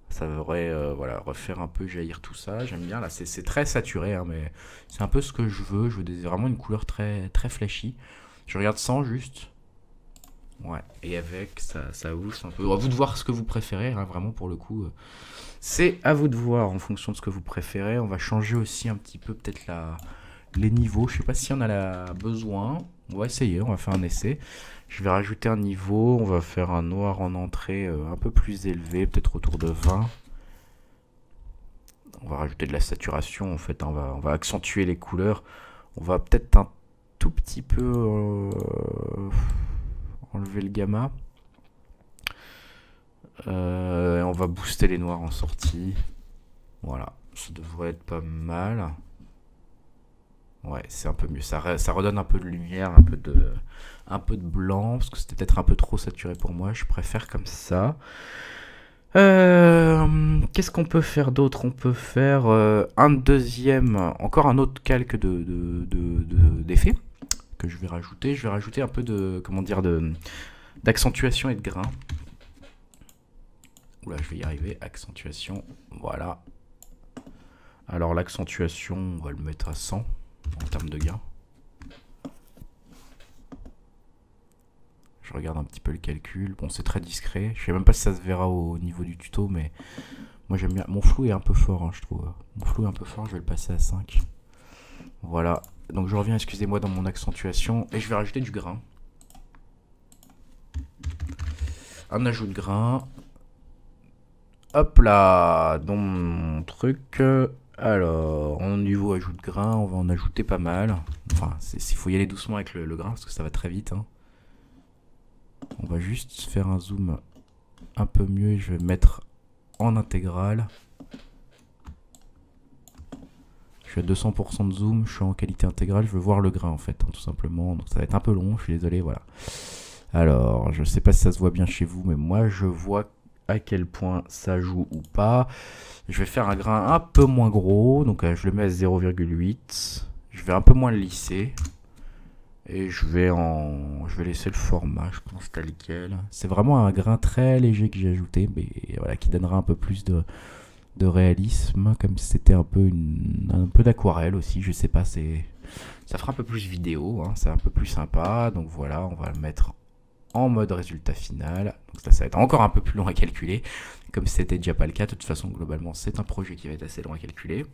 Ça devrait voilà, refaire un peu jaillir tout ça. J'aime bien, là c'est très saturé, hein, mais c'est un peu ce que je veux. Je veux vraiment une couleur très, très flashy. Je regarde sans juste. Ouais, et avec, ça booste un peu. À vous de voir ce que vous préférez, hein, vraiment pour le coup. C'est à vous de voir en fonction de ce que vous préférez. On va changer aussi un petit peu peut-être les niveaux. Je sais pas si on a besoin. On va essayer, on va faire un essai. Je vais rajouter un niveau. On va faire un noir en entrée un peu plus élevé, peut-être autour de 20. On va rajouter de la saturation en fait. On va accentuer les couleurs. On va peut-être un tout petit peu enlever le gamma. On va booster les noirs en sortie. Voilà, ça devrait être pas mal. Ouais, c'est un peu mieux. Ça redonne un peu de lumière, un peu de blanc, parce que c'était peut-être un peu trop saturé pour moi. Je préfère comme ça. Qu'est-ce qu'on peut faire d'autre? On peut faire encore un autre calque d'effet que je vais rajouter. Je vais rajouter un peu d'accentuation et de grain. Oula, je vais y arriver. Accentuation, voilà. Alors l'accentuation, on va le mettre à 100 en termes de gain. Je regarde un petit peu le calcul. Bon, c'est très discret. Je sais même pas si ça se verra au niveau du tuto, mais moi j'aime bien. Mon flou est un peu fort, hein, je trouve. Mon flou est un peu fort, je vais le passer à 5. Voilà. Donc je reviens, excusez-moi, dans mon accentuation. Et je vais rajouter du grain. Un ajout de grain. Hop là, dans mon truc. Alors, au niveau ajout de grain, on va en ajouter pas mal. Enfin, il faut y aller doucement avec le grain parce que ça va très vite. Hein. On va juste faire un zoom un peu mieux. Je vais mettre en intégrale. Je suis à 200% de zoom. Je suis en qualité intégrale. Je veux voir le grain en fait, hein, tout simplement. Donc ça va être un peu long. Je suis désolé. Voilà. Alors, je sais pas si ça se voit bien chez vous, mais moi je vois à quel point ça joue ou pas. Je vais faire un grain un peu moins gros, donc je le mets à 0,8. Je vais un peu moins le lisser. Et je vais laisser le format, je pense, tel quel. C'est vraiment un grain très léger que j'ai ajouté, mais voilà, qui donnera un peu plus de réalisme, comme si c'était un peu d'aquarelle aussi, je sais pas, ça fera un peu plus vidéo, hein, c'est un peu plus sympa. Donc voilà, on va le mettre en mode résultat final. Donc ça va être encore un peu plus long à calculer, comme c'était déjà pas le cas. De toute façon, globalement, c'est un projet qui va être assez long à calculer.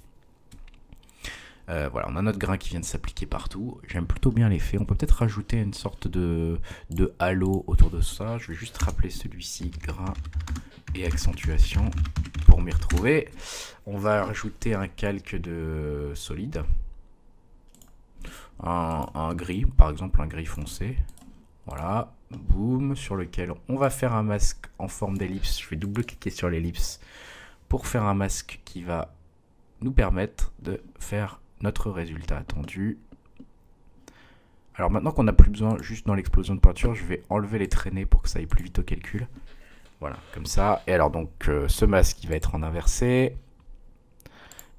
Voilà, on a notre grain qui vient de s'appliquer partout. J'aime plutôt bien l'effet. On peut peut-être rajouter une sorte de halo autour de ça. Je vais juste rappeler celui-ci, grain et accentuation, pour m'y retrouver. On va rajouter un calque de solide. Un gris, par exemple un gris foncé. Voilà, boum, sur lequel on va faire un masque en forme d'ellipse. Je vais double-cliquer sur l'ellipse pour faire un masque qui va nous permettre de faire notre résultat attendu. Alors maintenant qu'on n'a plus besoin, juste dans l'explosion de peinture, je vais enlever les traînées pour que ça aille plus vite au calcul. Voilà, comme ça. Et alors donc ce masque qui va être en inversé.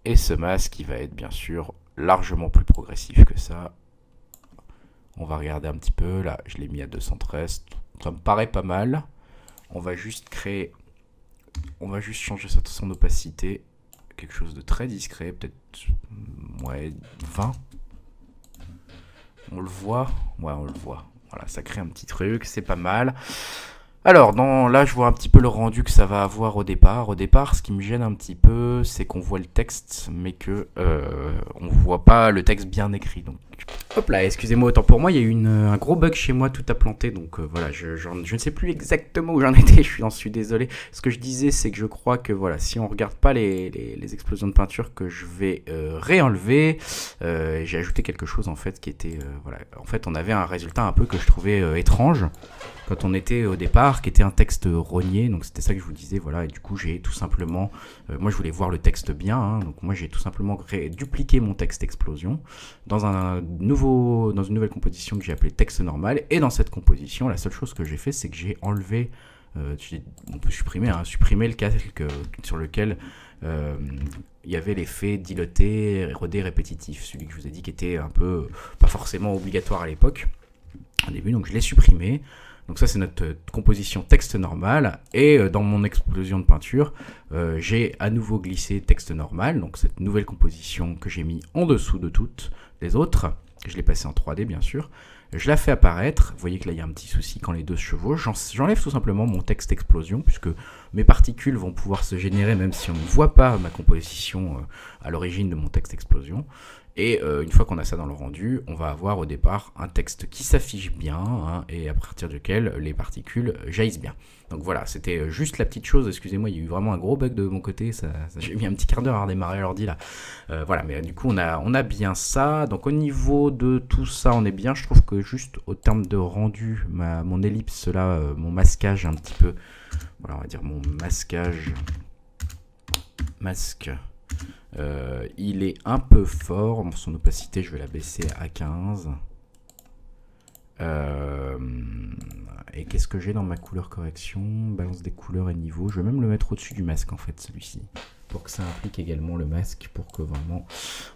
Et ce masque qui va être bien sûr largement plus progressif que ça. On va regarder un petit peu. Là, je l'ai mis à 213. Ça me paraît pas mal. On va juste créer... On va juste changer son opacité. Quelque chose de très discret. Peut-être... Ouais, 20. On le voit? Ouais, on le voit. Voilà, ça crée un petit truc. C'est pas mal. Alors, là, je vois un petit peu le rendu que ça va avoir au départ. Au départ, ce qui me gêne un petit peu, c'est qu'on voit le texte, mais que on voit pas le texte bien écrit. Donc, hop là, excusez-moi, autant pour moi, il y a eu un gros bug chez moi, tout a planté. Donc voilà, je ne sais plus exactement où j'en étais, j'en suis désolé. Ce que je disais, c'est que je crois que voilà, si on regarde pas les explosions de peinture que je vais réenlever, j'ai ajouté quelque chose en fait qui était... voilà, en fait, on avait un résultat un peu que je trouvais étrange quand on était au départ, qui était un texte rogné, donc c'était ça que je vous disais, voilà, et du coup j'ai tout simplement, moi je voulais voir le texte bien, hein, donc moi j'ai tout simplement dupliqué mon texte explosion dans une nouvelle composition que j'ai appelée texte normal, et dans cette composition, la seule chose que j'ai fait, c'est que j'ai enlevé, on peut supprimer le calque sur lequel il y avait l'effet diloté, rodé, répétitif, celui que je vous ai dit qui était un peu, pas forcément obligatoire à l'époque, au début, donc je l'ai supprimé. Donc ça c'est notre composition texte normal, et dans mon explosion de peinture, j'ai à nouveau glissé texte normal, donc cette nouvelle composition que j'ai mis en dessous de toutes les autres, je l'ai passé en 3D bien sûr, je la fais apparaître. Vous voyez que là il y a un petit souci quand les deux se chevauchent, j'enlève tout simplement mon texte explosion, puisque mes particules vont pouvoir se générer même si on ne voit pas ma composition à l'origine de mon texte explosion. Et une fois qu'on a ça dans le rendu, on va avoir au départ un texte qui s'affiche bien, hein, et à partir duquel les particules jaillissent bien. Donc voilà, c'était juste la petite chose, excusez-moi, il y a eu vraiment un gros bug de mon côté, j'ai mis un petit quart d'heure à redémarrer l'ordi là. Voilà, mais du coup on a bien ça. Donc au niveau de tout ça, on est bien. Je trouve que juste au terme de rendu, mon ellipse là, mon masquage un petit peu, voilà, on va dire mon masque, il est un peu fort. Son opacité, je vais la baisser à 15. Et qu'est-ce que j'ai dans ma couleur correction? Balance des couleurs et niveau. Je vais même le mettre au-dessus du masque en fait, celui-ci, pour que ça implique également le masque, pour que vraiment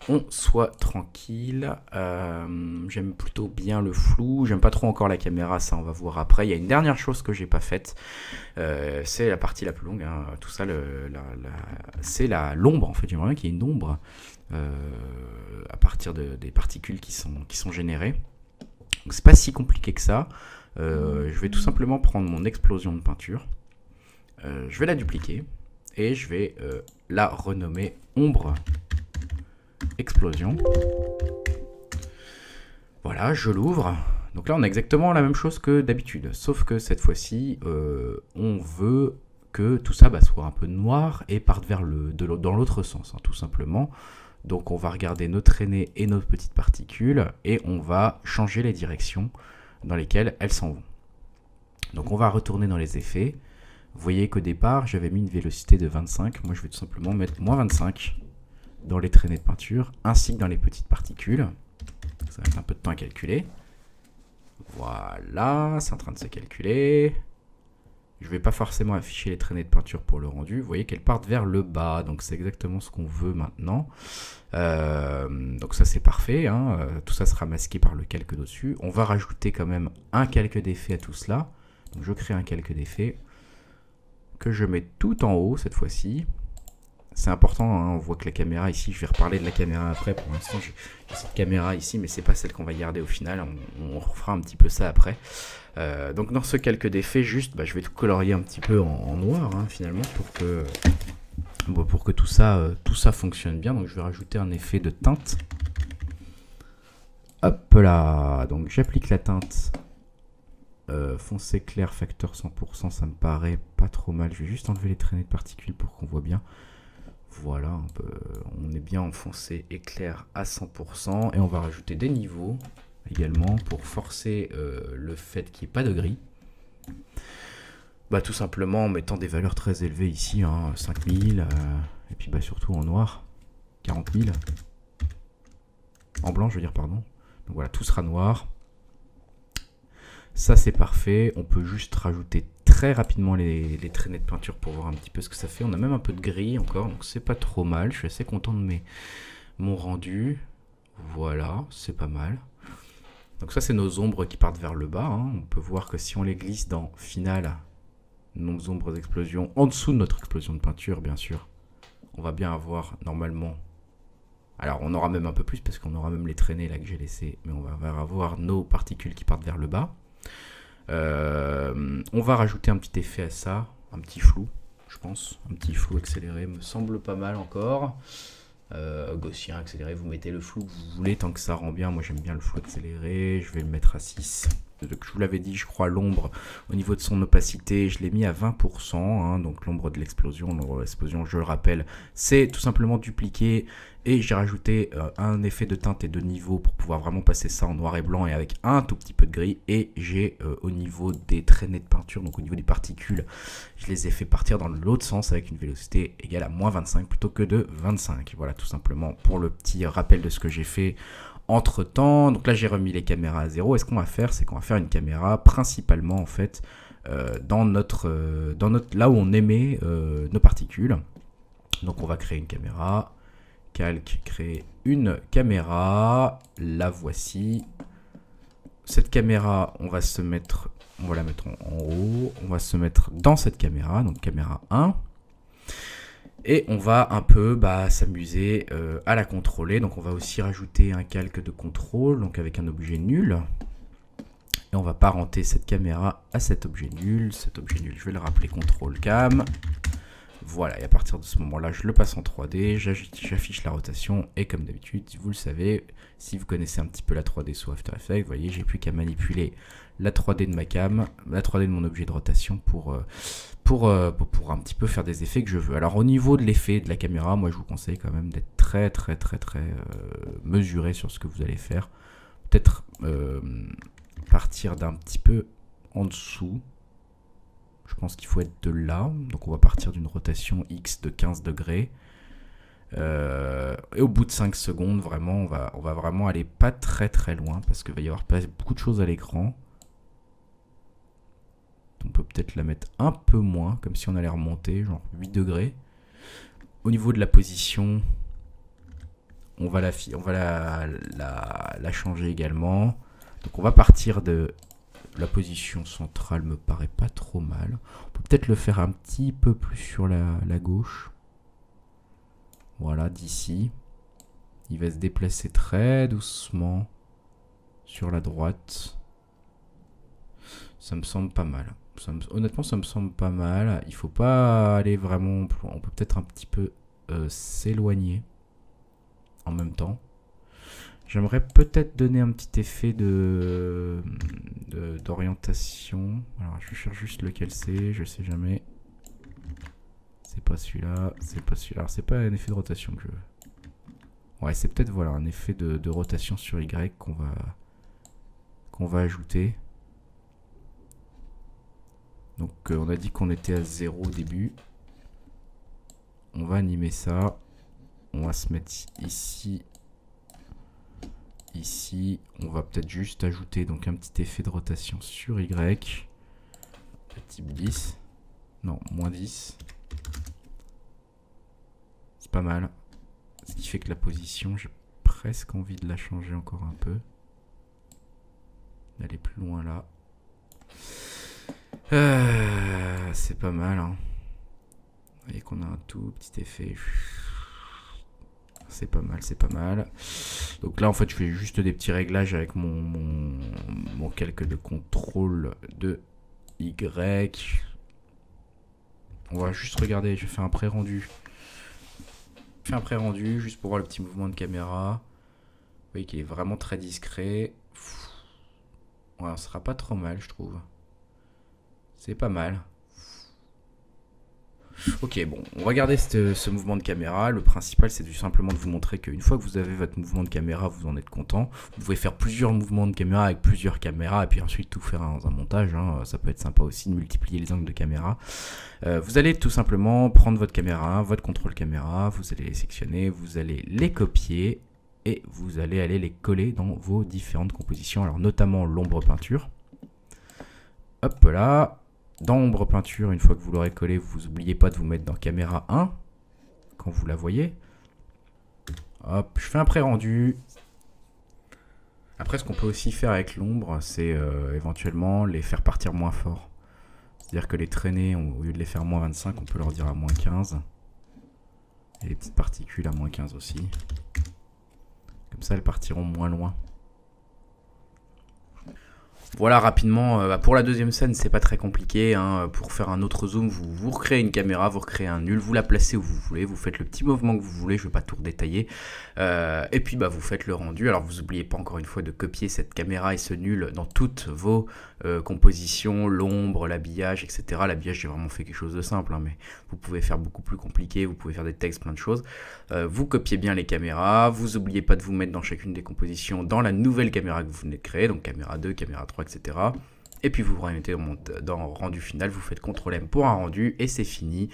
on soit tranquille. J'aime plutôt bien le flou. J'aime pas trop encore la caméra, ça on va voir après. Il y a une dernière chose que j'ai pas faite. C'est la partie la plus longue, hein. Tout ça, c'est l'ombre en fait. J'aimerais bien qu'il y ait une ombre à partir des particules qui sont générées. Donc c'est pas si compliqué que ça. Je vais tout simplement prendre mon explosion de peinture, je vais la dupliquer et je vais la renommer ombre explosion. Voilà, je l'ouvre. Donc là on a exactement la même chose que d'habitude, sauf que cette fois-ci on veut que tout ça soit un peu noir et parte dans l'autre sens, hein, tout simplement. Donc on va regarder nos traînées et nos petites particules et on va changer les directions dans lesquelles elles s'en vont. Donc on va retourner dans les effets. Vous voyez qu'au départ j'avais mis une vélocité de 25. Moi je vais tout simplement mettre moins 25 dans les traînées de peinture ainsi que dans les petites particules. Ça va mettre un peu de temps à calculer. Voilà, c'est en train de se calculer. Je ne vais pas forcément afficher les traînées de peinture pour le rendu. Vous voyez qu'elles partent vers le bas. Donc c'est exactement ce qu'on veut maintenant. Donc ça c'est parfait. Hein. Tout ça sera masqué par le calque dessus. On va rajouter quand même un calque d'effet à tout cela. Donc je crée un calque d'effet que je mets tout en haut cette fois-ci. C'est important, hein, on voit que la caméra ici, je vais reparler de la caméra après. Pour l'instant, j'ai cette caméra ici, mais c'est pas celle qu'on va garder au final. On refera un petit peu ça après. Donc dans ce calque d'effet, juste, je vais tout colorier un petit peu en noir, hein, finalement, pour que tout ça fonctionne bien. Donc je vais rajouter un effet de teinte. Hop là, donc j'applique la teinte. Foncé clair, facteur 100%, ça me paraît pas trop mal. Je vais juste enlever les traînées de particules pour qu'on voit bien. Voilà, on est bien en foncé éclair à 100%. Et on va rajouter des niveaux également pour forcer le fait qu'il n'y ait pas de gris. Tout simplement en mettant des valeurs très élevées ici, hein, 5000, et puis surtout en noir, 40 000. En blanc, je veux dire, pardon. Donc voilà, tout sera noir. Ça c'est parfait, on peut juste rajouter très rapidement les traînées de peinture pour voir un petit peu ce que ça fait. On a même un peu de gris encore, donc c'est pas trop mal. Je suis assez content de mon rendu. Voilà, c'est pas mal. Donc ça c'est nos ombres qui partent vers le bas. Hein. On peut voir que si on les glisse dans Final, nos ombres d'explosion, en dessous de notre explosion de peinture bien sûr, on va bien avoir normalement... Alors on aura même un peu plus parce qu'on aura même les traînées là que j'ai laissées, mais on va avoir nos particules qui partent vers le bas. On va rajouter un petit effet à ça, un petit flou, je pense, un petit flou accéléré me semble pas mal encore. Gaussien accéléré, vous mettez le flou que vous voulez tant que ça rend bien. Moi j'aime bien le flou accéléré, je vais le mettre à 6. Donc, je vous l'avais dit, je crois, l'ombre au niveau de son opacité, je l'ai mis à 20%, hein, donc l'ombre de l'explosion. L'ombre de l'explosion, je le rappelle, c'est tout simplement dupliqué. Et j'ai rajouté un effet de teinte et de niveau pour pouvoir vraiment passer ça en noir et blanc et avec un tout petit peu de gris. Et j'ai au niveau des traînées de peinture, donc au niveau des particules, je les ai fait partir dans l'autre sens avec une vélocité égale à moins 25 plutôt que de 25. Voilà, tout simplement pour le petit rappel de ce que j'ai fait entre temps. Donc là j'ai remis les caméras à 0 et ce qu'on va faire, c'est qu'on va faire une caméra principalement en fait dans notre là où on émet nos particules. Donc on va créer une caméra, calque, créer une caméra, la voici. Cette caméra on va la mettre en haut, on va se mettre dans cette caméra, donc caméra 1. Et on va un peu s'amuser à la contrôler. Donc on va aussi rajouter un calque de contrôle, donc avec un objet nul. Et on va parenter cette caméra à cet objet nul. Cet objet nul, je vais le rappeler contrôle cam. Voilà, et à partir de ce moment-là, je le passe en 3D, j'affiche la rotation. Et comme d'habitude, vous le savez, si vous connaissez un petit peu la 3D sous After Effects, vous voyez, j'ai plus qu'à manipuler la 3D de ma cam, la 3D de mon objet de rotation pour un petit peu faire des effets que je veux. Alors au niveau de l'effet de la caméra, moi je vous conseille quand même d'être très mesuré sur ce que vous allez faire. Peut-être partir d'un petit peu en dessous. Je pense qu'il faut être de là. Donc on va partir d'une rotation X de 15 degrés. Et au bout de 5 secondes, vraiment, on va vraiment aller pas très loin parce qu'il va y avoir beaucoup de choses à l'écran. On peut peut-être la mettre un peu moins, comme si on allait remonter, genre 8 degrés. Au niveau de la position, on va la changer également. Donc on va partir de la position centrale, me paraît pas trop mal. On peut peut-être le faire un petit peu plus sur la gauche. Voilà, d'ici. Il va se déplacer très doucement sur la droite. Ça me semble pas mal. Honnêtement, ça me semble pas mal. Il faut pas aller vraiment... On peut peut-être un petit peu s'éloigner en même temps. J'aimerais peut-être donner un petit effet d'orientation. Alors, je cherche juste lequel c'est. Je sais jamais. C'est pas celui-là. C'est pas celui-là. Alors, c'est pas un effet de rotation que je veux. Ouais, c'est peut-être voilà, un effet de rotation sur Y qu'on va ajouter. Donc on a dit qu'on était à 0 au début. On va animer ça. On va se mettre ici. Ici. On va peut-être juste ajouter donc un petit effet de rotation sur Y. Le type 10. Non, moins 10. C'est pas mal. Ce qui fait que la position, j'ai presque envie de la changer encore un peu. D'aller plus loin là. C'est pas mal. Hein. Vous voyez qu'on a un tout petit effet. C'est pas mal, c'est pas mal. Donc là, en fait, je fais juste des petits réglages avec mon calque de contrôle de Y. On va juste regarder, je fais un pré-rendu. Je fais un pré-rendu juste pour voir le petit mouvement de caméra. Vous voyez qu'il est vraiment très discret. Ouais, on sera pas trop mal, je trouve. C'est pas mal. Ok, bon, on va garder ce mouvement de caméra. Le principal, c'est tout simplement de vous montrer qu'une fois que vous avez votre mouvement de caméra, vous en êtes content. Vous pouvez faire plusieurs mouvements de caméra avec plusieurs caméras et puis ensuite tout faire dans un montage. Hein. Ça peut être sympa aussi de multiplier les angles de caméra. Vous allez tout simplement prendre votre caméra, votre contrôle caméra, vous allez les sectionner, vous allez les copier et vous allez aller les coller dans vos différentes compositions. Alors notamment l'ombre peinture. Hop là. Dans ombre peinture, une fois que vous l'aurez collé, vous n'oubliez pas de vous mettre dans caméra 1 quand vous la voyez. Hop, je fais un pré-rendu. Après, ce qu'on peut aussi faire avec l'ombre, c'est éventuellement les faire partir moins fort. C'est-à-dire que les traîner, au lieu de les faire moins 25, on peut leur dire à moins 15. Et les petites particules à moins 15 aussi. Comme ça, elles partiront moins loin. Voilà rapidement, pour la deuxième scène c'est pas très compliqué, hein. Pour faire un autre zoom vous recréez une caméra, vous recréez un nul, vous la placez où vous voulez, vous faites le petit mouvement que vous voulez, je vais pas tout redétailler, et puis vous faites le rendu. Alors vous n'oubliez pas encore une fois de copier cette caméra et ce nul dans toutes vos compositions, l'ombre, l'habillage, etc. L'habillage j'ai vraiment fait quelque chose de simple, hein, mais vous pouvez faire beaucoup plus compliqué, vous pouvez faire des textes, plein de choses. Vous copiez bien les caméras, vous n'oubliez pas de vous mettre dans chacune des compositions dans la nouvelle caméra que vous venez de créer, donc caméra 2, caméra 3, etc. Et puis vous vous remettez dans rendu final, vous faites CTRL M pour un rendu et c'est fini.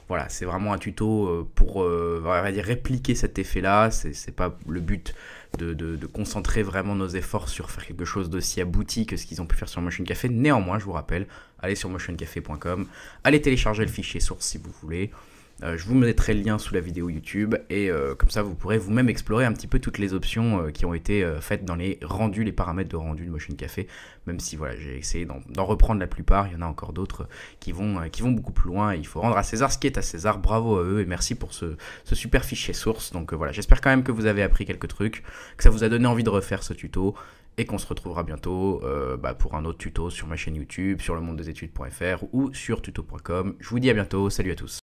Voilà, c'est vraiment un tuto pour on va dire, répliquer cet effet-là. C'est pas le but de concentrer vraiment nos efforts sur faire quelque chose d'aussi abouti que ce qu'ils ont pu faire sur Motion Café. Néanmoins, je vous rappelle, allez sur motioncafé.com, allez télécharger le fichier source si vous voulez. Je vous mettrai le lien sous la vidéo YouTube et comme ça vous pourrez vous-même explorer un petit peu toutes les options qui ont été faites dans les rendus, les paramètres de rendu de Motion Café, même si voilà, j'ai essayé d'en reprendre la plupart, il y en a encore d'autres qui vont beaucoup plus loin et il faut rendre à César ce qui est à César, bravo à eux et merci pour ce super fichier source. Donc voilà, j'espère quand même que vous avez appris quelques trucs, que ça vous a donné envie de refaire ce tuto et qu'on se retrouvera bientôt pour un autre tuto sur ma chaîne YouTube, sur lemondedesétudes.fr ou sur tuto.com. Je vous dis à bientôt, salut à tous.